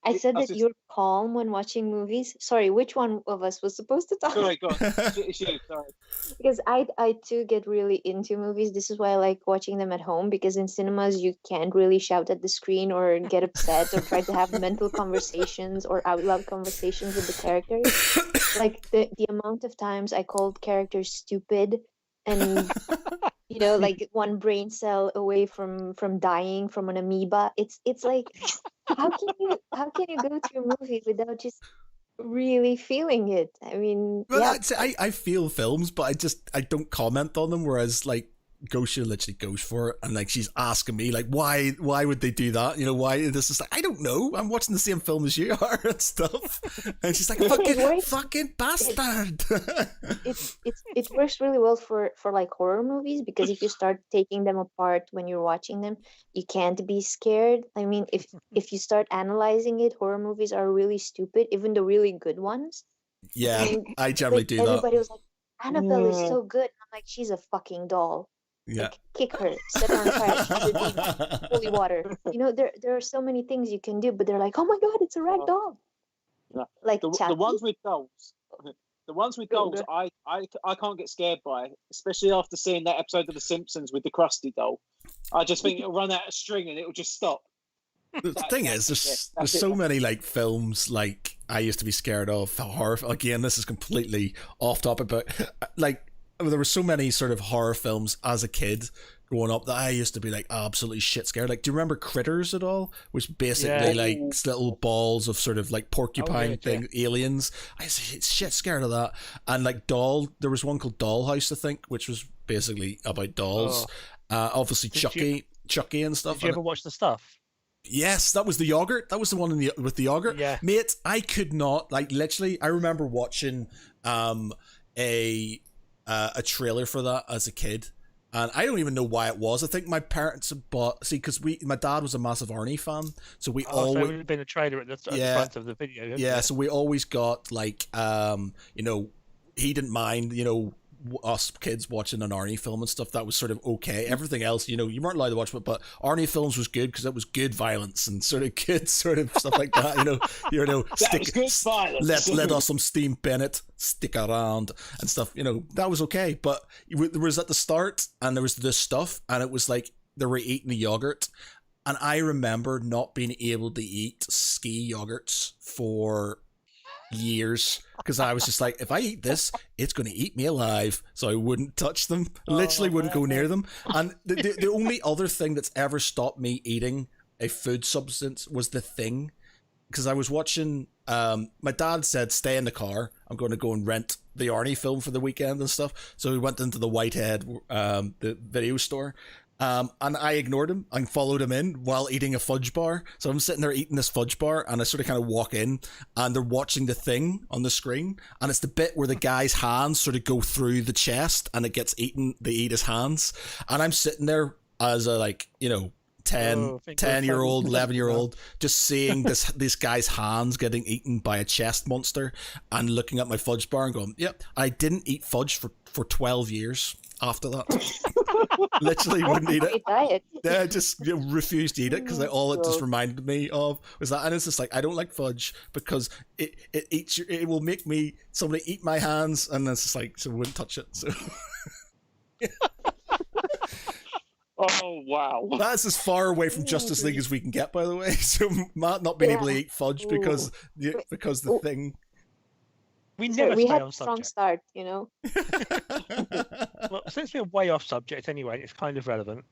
I said that you're calm when watching movies. Sorry, which one of us was supposed to talk? Sorry, go on. It's you, sorry. Because I too get really into movies. This is why I like watching them at home, because in cinemas you can't really shout at the screen or get upset or try to have mental conversations or out loud conversations with the characters. Like the amount of times I called characters stupid, and like one brain cell away from dying from an amoeba. It's like, how can you go to a movie without just really feeling it? I mean, well, yeah. I feel films, but I don't comment on them, whereas like Gosha literally goes for it, and like she's asking me like, why would they do that? Why this is like, I don't know, I'm watching the same film as you are and stuff. And she's like, fucking bastard. It works really well for like horror movies, because if you start taking them apart when you're watching them, you can't be scared. I mean, if you start analyzing it, horror movies are really stupid, even the really good ones. Yeah, I generally do that. Everybody was like, Annabelle is so good. I'm like, she's a fucking doll. Yeah. Like, kick her, set her on fire, shoot her in holy water. There are so many things you can do, but they're like, oh my god, it's a rag doll. Yeah. Like the ones with dolls. The ones with dolls, I can't get scared by, especially after seeing that episode of The Simpsons with the Krusty doll. I just think it'll run out of string and it'll just stop. The thing is, there's so many like films like I used to be scared of horror. Again, this is completely off topic, but like there were so many sort of horror films as a kid growing up that I used to be like absolutely shit scared. Like, do you remember Critters at all? Which basically like little balls of sort of like porcupine aliens. I was shit scared of that. And like there was one called Dollhouse, I think, which was basically about dolls. Obviously Chucky and stuff. Did you ever watch The Stuff? Yes, that was the yogurt. That was the one with the yogurt. Yeah. Mate, I could not, like, literally, I remember watching a trailer for that as a kid, and I don't even know why it was. I think my parents had bought, because my dad was a massive Arnie fan, so we always, so it would have been a trailer at the front of the video. Yeah, so we always got like he didn't mind us kids watching an Arnie film and stuff. That was sort of okay. Everything else, you weren't allowed to watch it, but Arnie films was good because it was good violence and sort of good sort of stuff like that. Let us some Steve Bennett stick around and stuff. That was okay. But there was at the start, and there was this stuff, and it was like they were eating the yogurt, and I remember not being able to eat ski yogurts for years, because I was just like, if I eat this, it's going to eat me alive, so I wouldn't touch them. Literally wouldn't go near them. And the only other thing that's ever stopped me eating a food substance was The Thing, because I was watching, my dad said, stay in the car, I'm going to go and rent the Arnie film for the weekend and stuff. So we went into the Whitehead the video store, and I ignored him and followed him in while eating a fudge bar. So I'm sitting there eating this fudge bar, and I sort of kind of walk in, and they're watching The Thing on the screen, and it's the bit where the guy's hands sort of go through the chest and it gets eaten. They eat his hands, and I'm sitting there as a 10-year-old, 11-year-old, just seeing this guy's hands getting eaten by a chest monster, and looking at my fudge bar and going, yep, I didn't eat fudge for 12 years after that. Literally wouldn't eat it. Diet. Yeah, just refused to eat it because all it just reminded me of was that. And it's just like, I don't like fudge because it will make somebody eat my hands, and it's just like, so I wouldn't touch it. So Oh wow! That's as far away from Justice League as we can get, by the way. So Matt not being able to eat fudge because the thing. We never we stay had on a strong subject. start, you know. Well, since we're way off subject anyway, it's kind of relevant.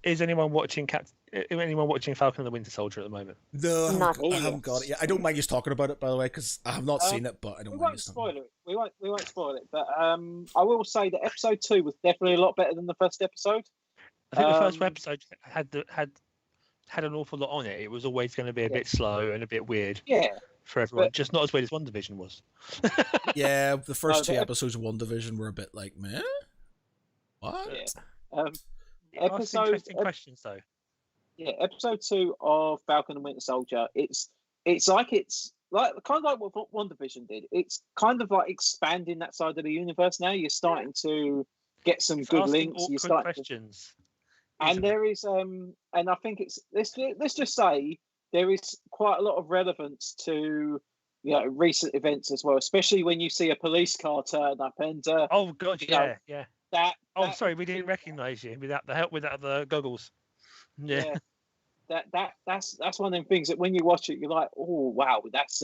Is anyone watching Falcon and the Winter Soldier at the moment? No, I haven't Not- got it yet. I don't mind you talking about it, by the way, because I have not seen it, but I don't We mind won't you talking. spoil it. We won't spoil it. But I will say that episode 2 was definitely a lot better than the first episode. I think the first Um, episode had an awful lot on it. It was always going to be a bit slow and a bit weird Yeah, for everyone, but- just not as weird as WandaVision was. Yeah, the first No, two the- episodes of WandaVision were a bit like, meh? What? yeah. It asks Episode- interesting questions though. Yeah, episode 2 of Falcon and Winter Soldier. It's like kind of like what WandaVision did. It's kind of like expanding that side of the universe now. You're starting to get some It's good asking links. You're awkward starting to, questions. and there is and I think it's let's just say there is quite a lot of relevance to recent events as well, especially when you see a police car turn up and Oh god, you know, yeah. that. Oh, that- sorry, we didn't recognise you without the goggles. Yeah. That's one of them things that when you watch it, you're like, oh wow, that's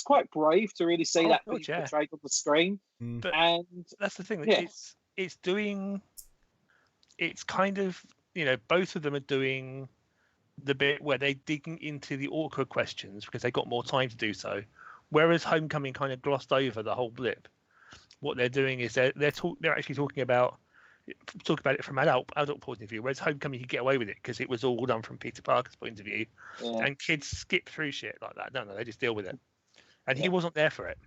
quite brave to really see Oh, that God, being yeah. portrayed on the screen. But And that's the thing. Yeah. It's kind of, both of them are doing the bit where they're digging into the awkward questions because they got more time to do so. Whereas Homecoming kind of glossed over the whole blip. What they're doing is they're actually talking about it from adult point of view. Whereas Homecoming, you could get away with it because it was all done from Peter Parker's point of view, yeah, and kids skip through shit like that. Don't they? They just deal with it. And he Yeah. wasn't there for it.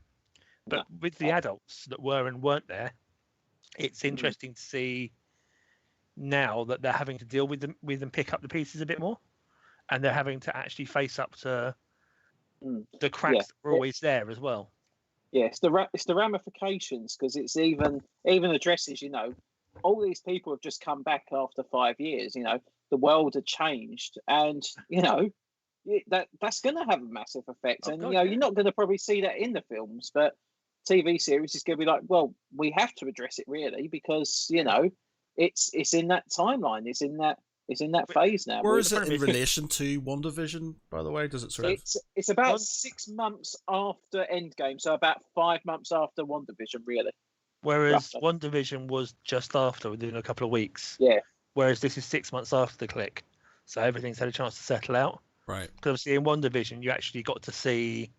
But with the adults that were and weren't there, it's interesting to see now that they're having to deal with them pick up the pieces a bit more, and they're having to actually face up to the cracks Yeah. that were always there as well. yeah, it's the ramifications because it's even addresses. All these people have just come back after 5 years. The world had changed, and that's going to have a massive effect. Oh, And God, you're not going to probably see that in the films, but TV series is going to be like, well, we have to address it really because it's in that timeline. It's in that phase now. Where the is it problem in is- relation to WandaVision, by the way? Does it sort of... It's about One- 6 months after Endgame, so about 5 months after WandaVision, really. Whereas Roughly. One Division was just after, within a couple of weeks. Yeah. Whereas this is 6 months after the click, so everything's had a chance to settle out. Right. Because obviously in One Division, you actually got to see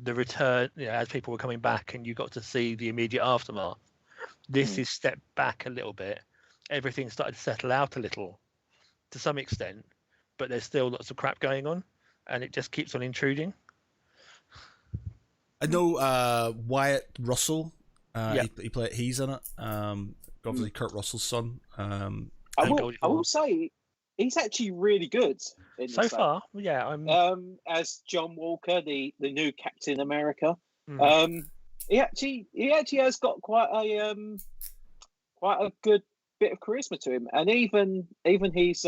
the return, as people were coming back, and you got to see the immediate aftermath. This is stepped back a little bit. Everything started to settle out a little, to some extent, but there's still lots of crap going on, and it just keeps on intruding. I know Wyatt Russell. Yeah. He's in it. Obviously Kurt Russell's son. I And will, Goldie I will Hawn. say he's actually really good in So this, far, yeah, I'm. as John Walker, the new Captain America. Mm. He actually has got quite a good bit of charisma to him, and even he's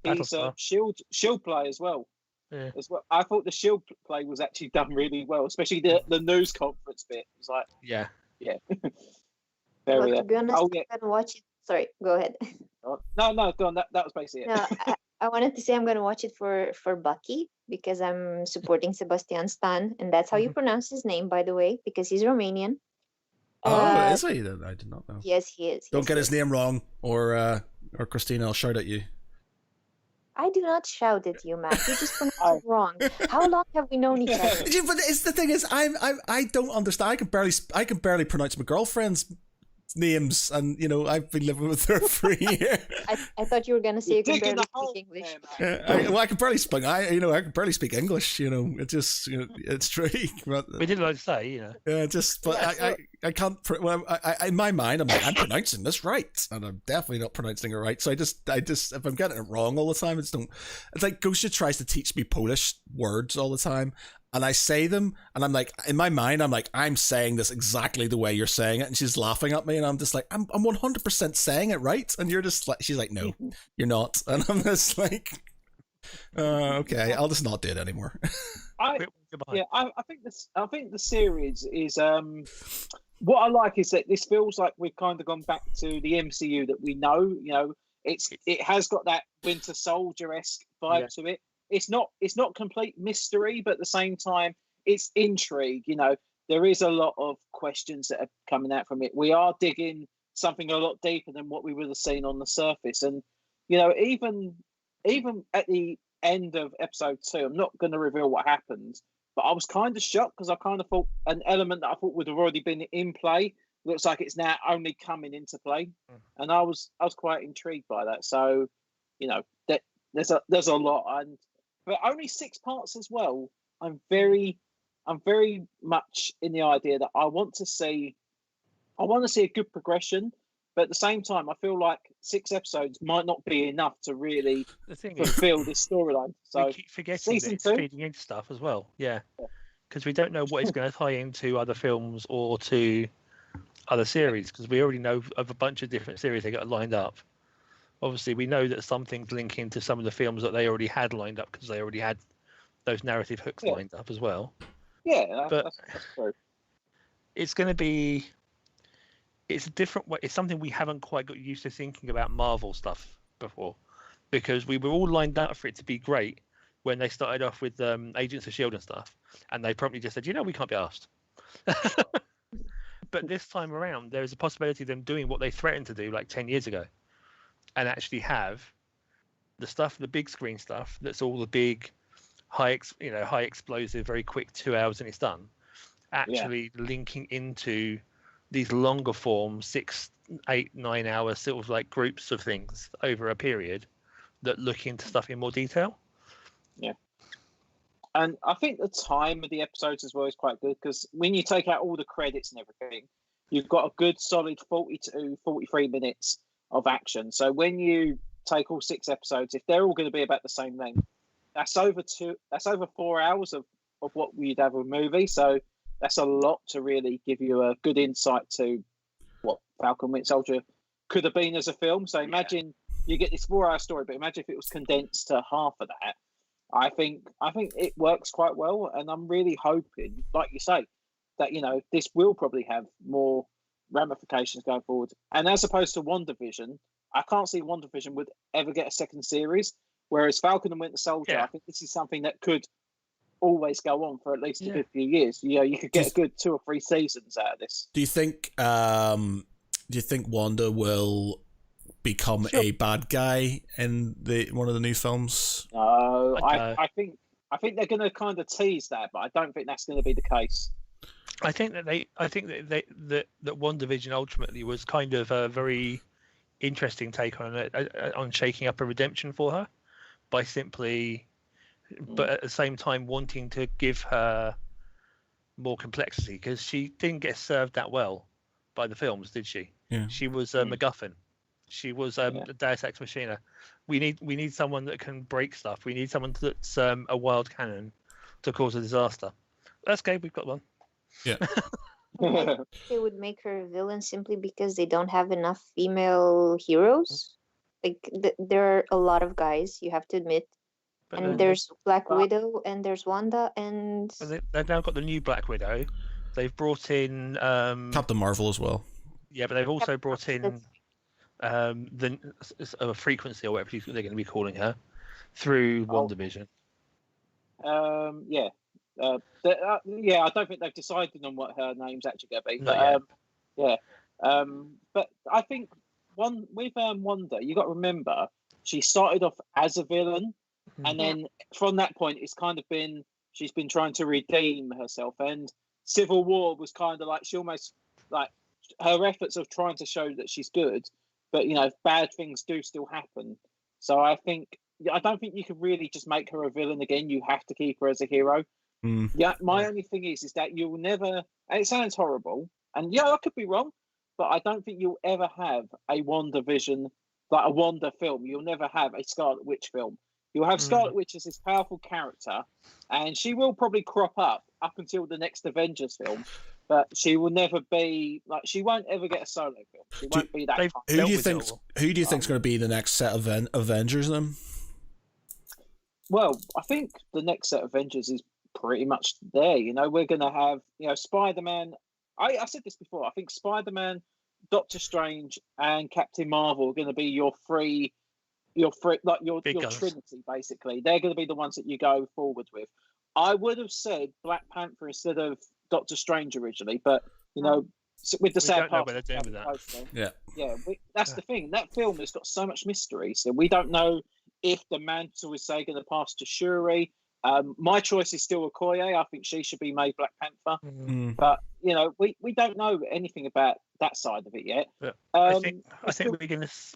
Battlestar. shield play as well. Yeah. As well, I thought the shield play was actually done really well, especially the news conference bit. It was like, Yeah. Well, very. to be honest, Oh yeah. I'm gonna watch it. Sorry, go ahead. No, go on. That was basically it. No, I wanted to say I'm gonna watch it for Bucky because I'm supporting Sebastian Stan, and that's how you pronounce his name, by the way, because he's Romanian. Oh, is he? I did not know. Yes, he is. Don't yes, get he his is. name wrong, or Christina, I'll shout at you. I do not shout at you, Matt. You just pronounce it wrong. How long have we known each other? Yeah, but it's the thing is, I don't understand. I can barely pronounce my girlfriend's names, and I've been living with her for a year. I thought you were gonna say you can Digging barely the hole speak English. there, man. I can barely speak. I can barely speak English. It just, it's true. But, We didn't like to say, yeah, but Yeah, I can't. I in my mind, I'm like, I'm pronouncing this right, and I'm definitely not pronouncing it right. So I just, if I'm getting it wrong all the time, it's like Gosia tries to teach me Polish words all the time, and I say them, and I'm like, in my mind, I'm like, I'm saying this exactly the way you're saying it, and she's laughing at me, and I'm just like, I'm 100% saying it right, and you're just like, she's like, no, you're not, and I'm just like, okay, I'll just not do it anymore. Goodbye. I think the series is what I like is that this feels like we've kind of gone back to the MCU that we know. It has got that Winter Soldier-esque vibe to it. It's not complete mystery, but at the same time, it's intrigue. You know, there is a lot of questions that are coming out from it. We are digging something a lot deeper than what we would have seen on the surface. And, you know, even at the end of episode 2, I'm not going to reveal what happens, but I was kind of shocked because I kind of thought an element that I thought would have already been in play looks like it's now only coming into play. And I was quite intrigued by that. So, you know, there's a lot, but only 6 parts as well. I'm very much in the idea that I want to see a good progression, but at the same time, I feel like 6 episodes might not be enough to really fulfill this storyline. So we keep forgetting that it's feeding into stuff as well. Yeah, because we don't know what it's going to tie into other films or to other series, because we already know of a bunch of different series they got lined up. Obviously, we know that some things link into some of the films that they already had lined up because they already had those narrative hooks lined up as well. Yeah, but that's true. It's going to be. It's a different way. It's something we haven't quite got used to thinking about Marvel stuff before, because we were all lined up for it to be great when they started off with Agents of S.H.I.E.L.D. and stuff, and they promptly just said, you know, we can't be asked. But this time around, there is a possibility of them doing what they threatened to do like 10 years ago, and actually have the stuff, the big screen stuff, that's all the big, high explosive, very quick 2 hours and it's done, actually linking into these longer form 6, 8, 9 hour sort of like groups of things over a period that look into stuff in more detail. Yeah. And I think the time of the episodes as well is quite good, because when you take out all the credits and everything, you've got a good solid 42, 43 minutes of action. So when you take all 6 episodes, if they're all going to be about the same length, that's over 4 hours of what we'd have a movie. So that's a lot to really give you a good insight to what Falcon and Winter Soldier could have been as a film. So imagine you get this 4-hour story, but imagine if it was condensed to half of that. I think it works quite well, and I'm really hoping, like you say, that, you know, this will probably have more ramifications going forward. And as opposed to WandaVision, I can't see WandaVision would ever get a second series, whereas Falcon and Winter Soldier, I think this is something that could always go on for at least a good few years. You know, you could get a good 2 or 3 seasons out of this. Do you think Wanda will become a bad guy in one of the new films? No, I think they're going to kind of tease that, but I don't think that's going to be the case. I think that that WandaVision ultimately was kind of a very interesting take on shaking up a redemption for her by simply, but at the same time wanting to give her more complexity, because she didn't get served that well by the films, did she? Yeah. She was a MacGuffin. She was a Deus Ex Machina. We need someone that can break stuff. We need someone that's a wild cannon to cause a disaster. That's okay. We've got one. Yeah. They would make her a villain simply because they don't have enough female heroes. Like there are a lot of guys, you have to admit. And there's Black Widow, and there's Wanda, and they've now got the new Black Widow. They've brought in Captain Marvel as well. Yeah, but they've also brought in the Frequency, or whatever they're going to be calling her, through WandaVision. I don't think they've decided on what her name's actually going to be. But I think with Wanda, you got to remember she started off as a villain, and then from that point, it's kind of been she's been trying to redeem herself. And Civil War was kind of like she almost like her efforts of trying to show that she's good, but you know, bad things do still happen. So I don't think you could really just make her a villain again. You have to keep her as a hero. Yeah, my only thing is that you'll never, and it sounds horrible, and I could be wrong, but I don't think you'll ever have a WandaVision, like a Wanda film. You'll never have a Scarlet Witch film. You'll have Scarlet Witch as this powerful character, and she will probably crop up until the next Avengers film, but she will never be, like, she won't ever get a solo film. She won't be that. Who do you think's going to be the next set of Avengers then? Well, I think the next set of Avengers is pretty much there. You know, we're going to have, Spider-Man. I said this before. I think Spider-Man, Doctor Strange and Captain Marvel are going to be your guns. Trinity, basically. They're going to be the ones that you go forward with. I would have said Black Panther instead of Doctor Strange originally, but with the We sad don't know part, what they're doing with that. that's the thing. That film has got so much mystery, so we don't know if the mantle is going to pass to Shuri. My choice is still Okoye. I think she should be made Black Panther, but we don't know anything about that side of it yet. I think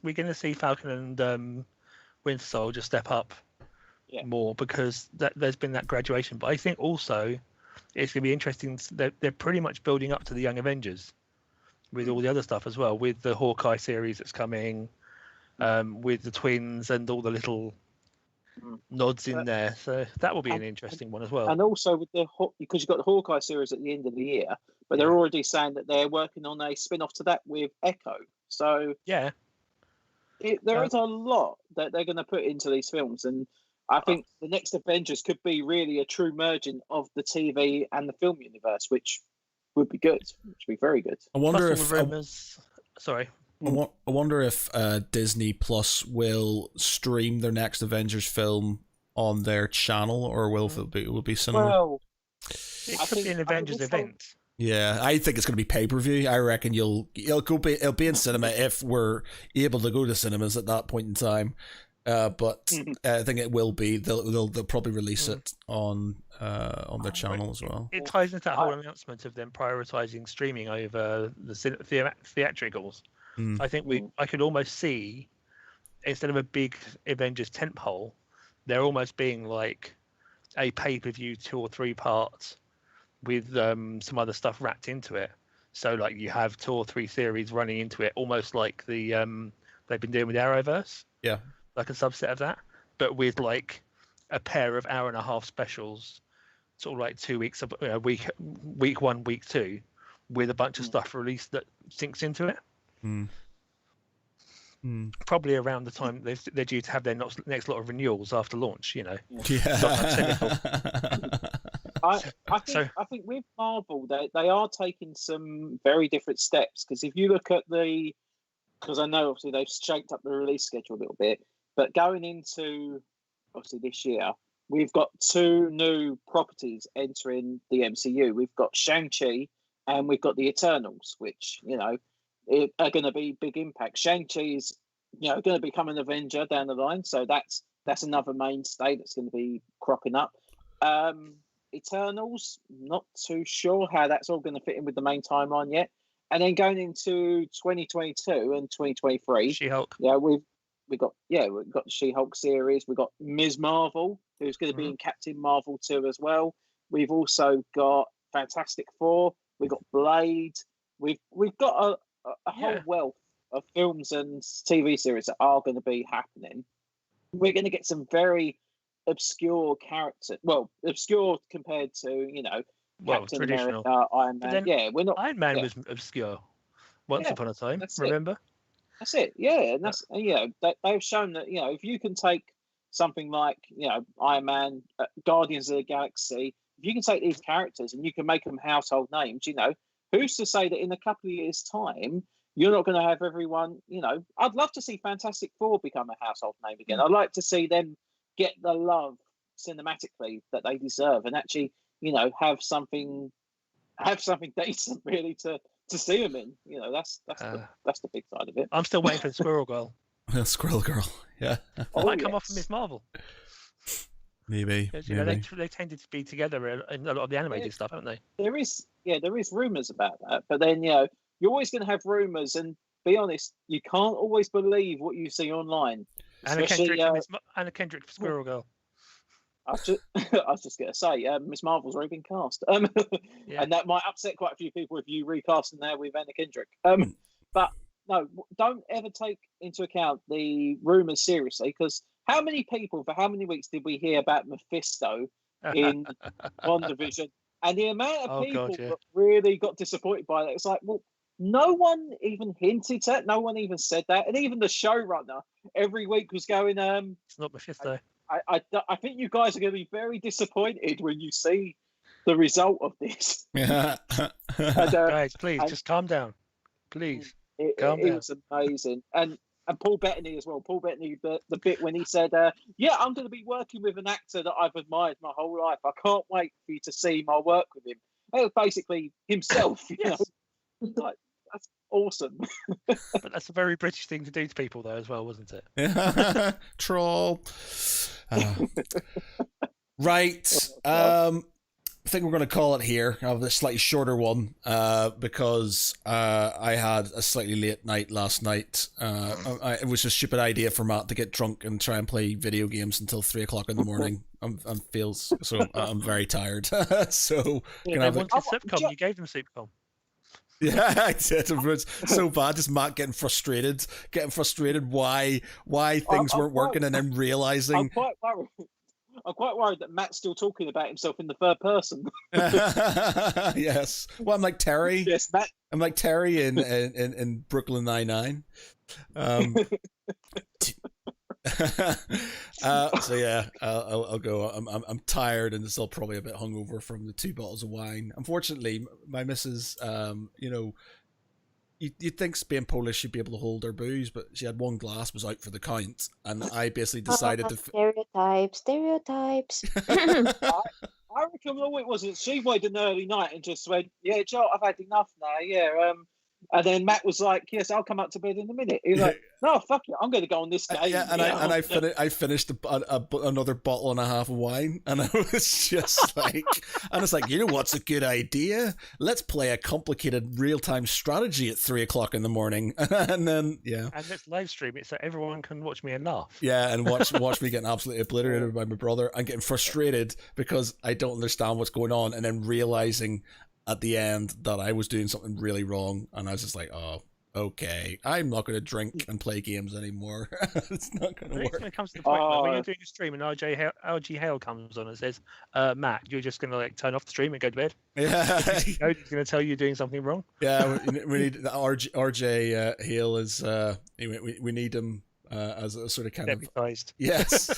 we're gonna see Falcon and Winter Soldier step up more, because there's been that graduation. But I think also it's gonna be interesting. They're pretty much building up to the Young Avengers with all the other stuff as well, with the Hawkeye series that's coming, with the twins and all the little nods in there. So that will be an interesting one as well. And also with because you've got the Hawkeye series at the end of the year, but they're already saying that they're working on a spin-off to that with Echo. So there is a lot that they're going to put into these films, and I think the next Avengers could be really a true merging of the TV and the film universe, which would be good. Which would be very good. I wonder Sorry. I wonder if Disney Plus will stream their next Avengers film on their channel, or will it be cinema? Well, it could be an Avengers event. Yeah, I think it's going to be pay-per-view. I reckon it'll be in cinema if we're able to go to cinemas at that point in time. But I think it will be. They'll probably release it on their channel as well. It ties into that whole announcement of them prioritizing streaming over the theatricals. I think I could almost see, instead of a big Avengers tentpole, they're almost being like a pay-per-view 2 or 3 parts with some other stuff wrapped into it. So like you have 2 or 3 series running into it, almost like the they've been doing with Arrowverse. Yeah, like a subset of that, but with like a pair of hour-and-a-half specials, sort of like 2 weeks, week 1, week 2, with a bunch of stuff released that sinks into it. Probably around the time they're due to have their next lot of renewals after launch, Yeah. I think with Marvel, they are taking some very different steps, because if you look at because I know obviously they've shaped up the release schedule a little bit, but going into obviously this year, we've got 2 new properties entering the MCU. We've got Shang-Chi and we've got the Eternals, which are going to be big impact. Shang-Chi is, going to become an Avenger down the line, so that's another mainstay that's going to be cropping up. Eternals, not too sure how that's all going to fit in with the main timeline yet. And then going into 2022 and 2023, She-Hulk. Yeah, we've got the She-Hulk series. We've got Ms. Marvel, who's going to be in Captain Marvel 2 as well. We've also got Fantastic Four. We've got Blade. We've got a whole wealth of films and TV series that are going to be happening. We're going to get some very obscure characters. Well, obscure compared to, Captain traditional. America, Iron Man. We're not. Iron Man was obscure once upon a time. Remember? That's it. Yeah, and they've shown that if you can take something like Iron Man, Guardians of the Galaxy, if you can take these characters and you can make them household names, who's to say that in a couple of years' time you're not going to have everyone? I'd love to see Fantastic Four become a household name again. I'd like to see them get the love cinematically that they deserve, and actually, have something decent really to see them in. That's the big side of it. I'm still waiting for the Squirrel Girl. Squirrel Girl, yeah. Might come off of Miss Marvel. Maybe. They tended to be together in a lot of the animated stuff, haven't they? There is rumours about that, but then you're always going to have rumours, and be honest, you can't always believe what you see online. Anna Kendrick for Squirrel Girl. I was just going to say, Miss Marvel's already been cast, and that might upset quite a few people if you recast them there with Anna Kendrick. But no, don't ever take into account the rumours seriously, because how many people for how many weeks did we hear about Mephisto in WandaVision? And the amount of people that really got disappointed by that, it's like, well, no one even hinted at, no one even said that, and even the showrunner every week was going, "It's not Mephisto." I think you guys are going to be very disappointed when you see the result of this. Yeah. Guys, please just calm down, please. It was amazing. And Paul Bettany as well. Paul Bettany, the bit when he said, "Yeah, I'm going to be working with an actor that I've admired my whole life. I can't wait for you to see my work with him." It was basically himself. Yes. Like, that's awesome. But that's a very British thing to do to people, though, as well, wasn't it? Troll. Right. I think we're going to call it here. I have a slightly shorter one because I had a slightly late night last night. It was a stupid idea for Matt to get drunk and try and play video games until 3 o'clock in the morning. I'm very tired. So they wanted Supcom. You gave them Supcom. Yeah, I did. It was so bad. Just Matt getting frustrated why things weren't working, and then realizing. I'm quite worried that Matt's still talking about himself in the third person. Yes. Well, I'm like Terry. Yes, Matt. I'm like Terry in Brooklyn Nine-Nine. So yeah, I'll go. I'm tired and still probably a bit hungover from the 2 bottles of wine. Unfortunately, my missus, you'd think being Polish she'd be able to hold her booze, but she had 1 glass, was out for the count, and I basically decided to stereotypes. I reckon all it was is she waited an early night and just went, "Yeah, Joe, I've had enough now." Yeah, and then Matt was like, "Yes, I'll come up to bed in a minute." He was like, "No, fuck it, I'm going to go on this game." I finished another bottle and a half of wine, and I was just like, you know what's a good idea? Let's play a complicated real-time strategy at 3 o'clock in the morning, and then and let's live stream it so everyone can watch me and laugh. Yeah, and watch me getting absolutely obliterated by my brother and getting frustrated because I don't understand what's going on, and then realizing at the end that I was doing something really wrong, and I was just like, "Oh, okay, I'm not going to drink and play games anymore." It's not going to work. When it comes to the point when you're doing a stream and RG Hale comes on and says, "Matt, you're just going to like turn off the stream and go to bed." Yeah, he's going to tell you you're doing something wrong. Yeah, we need RJ Hale is. We need him as a sort of kind deputized. Yes.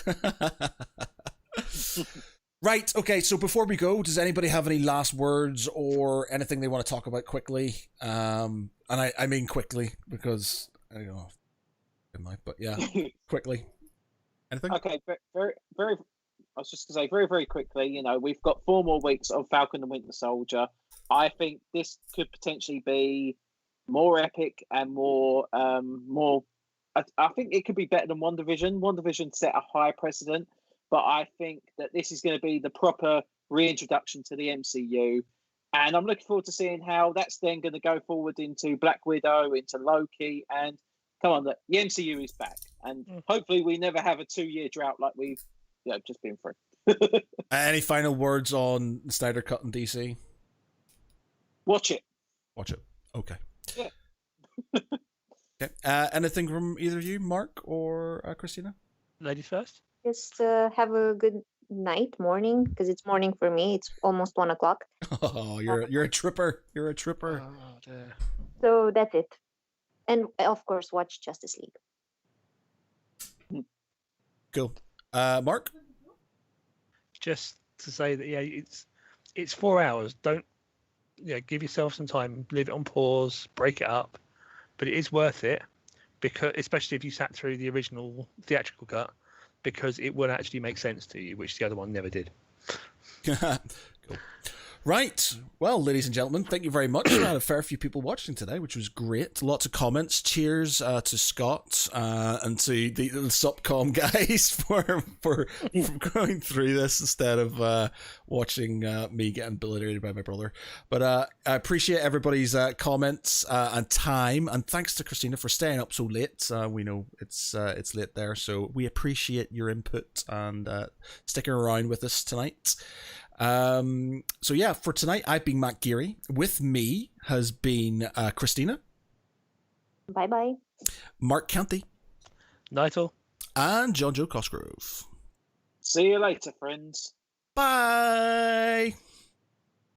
Right, okay, so before we go, does anybody have any last words or anything they want to talk about quickly? And I mean quickly, because, I don't know, but yeah, quickly. Anything? Okay, very, very, I was just going to say, very, very quickly, we've got 4 more weeks of Falcon and Winter Soldier. I think this could potentially be more epic and more, I think it could be better than WandaVision. WandaVision set a high precedent. But I think that this is going to be the proper reintroduction to the MCU. And I'm looking forward to seeing how that's then going to go forward into Black Widow, into Loki. And come on, the MCU is back. And hopefully we never have a 2-year drought like we've just been through. Any final words on Snyder Cut and DC? Watch it. Okay. Yeah. Okay. Anything from either of you, Mark or Christina? Ladies first. Just have a good morning, because it's morning for me. It's almost 1 o'clock. Oh, you're a tripper. You're a tripper. Oh, dear. So that's it. And of course, watch Justice League. Cool. Mark? Just to say that it's 4 hours. Don't give yourself some time. Leave it on pause. Break it up. But it is worth it, because especially if you sat through the original theatrical cut. Because it would actually make sense to you, which the other one never did. Cool. Right. Well, ladies and gentlemen, thank you very much. We had a fair few people watching today, which was great. Lots of comments. Cheers to Scott and to the Supcom guys for going through this instead of watching me getting obliterated by my brother. But I appreciate everybody's comments and time, and thanks to Christina for staying up so late. We know it's late there, so we appreciate your input and sticking around with us tonight. So yeah, for tonight, I've been Matt Geary. With me has been Christina. Bye-bye. Mark County. Nightle. And Jonjo Cosgrove. See you later, friends. Bye.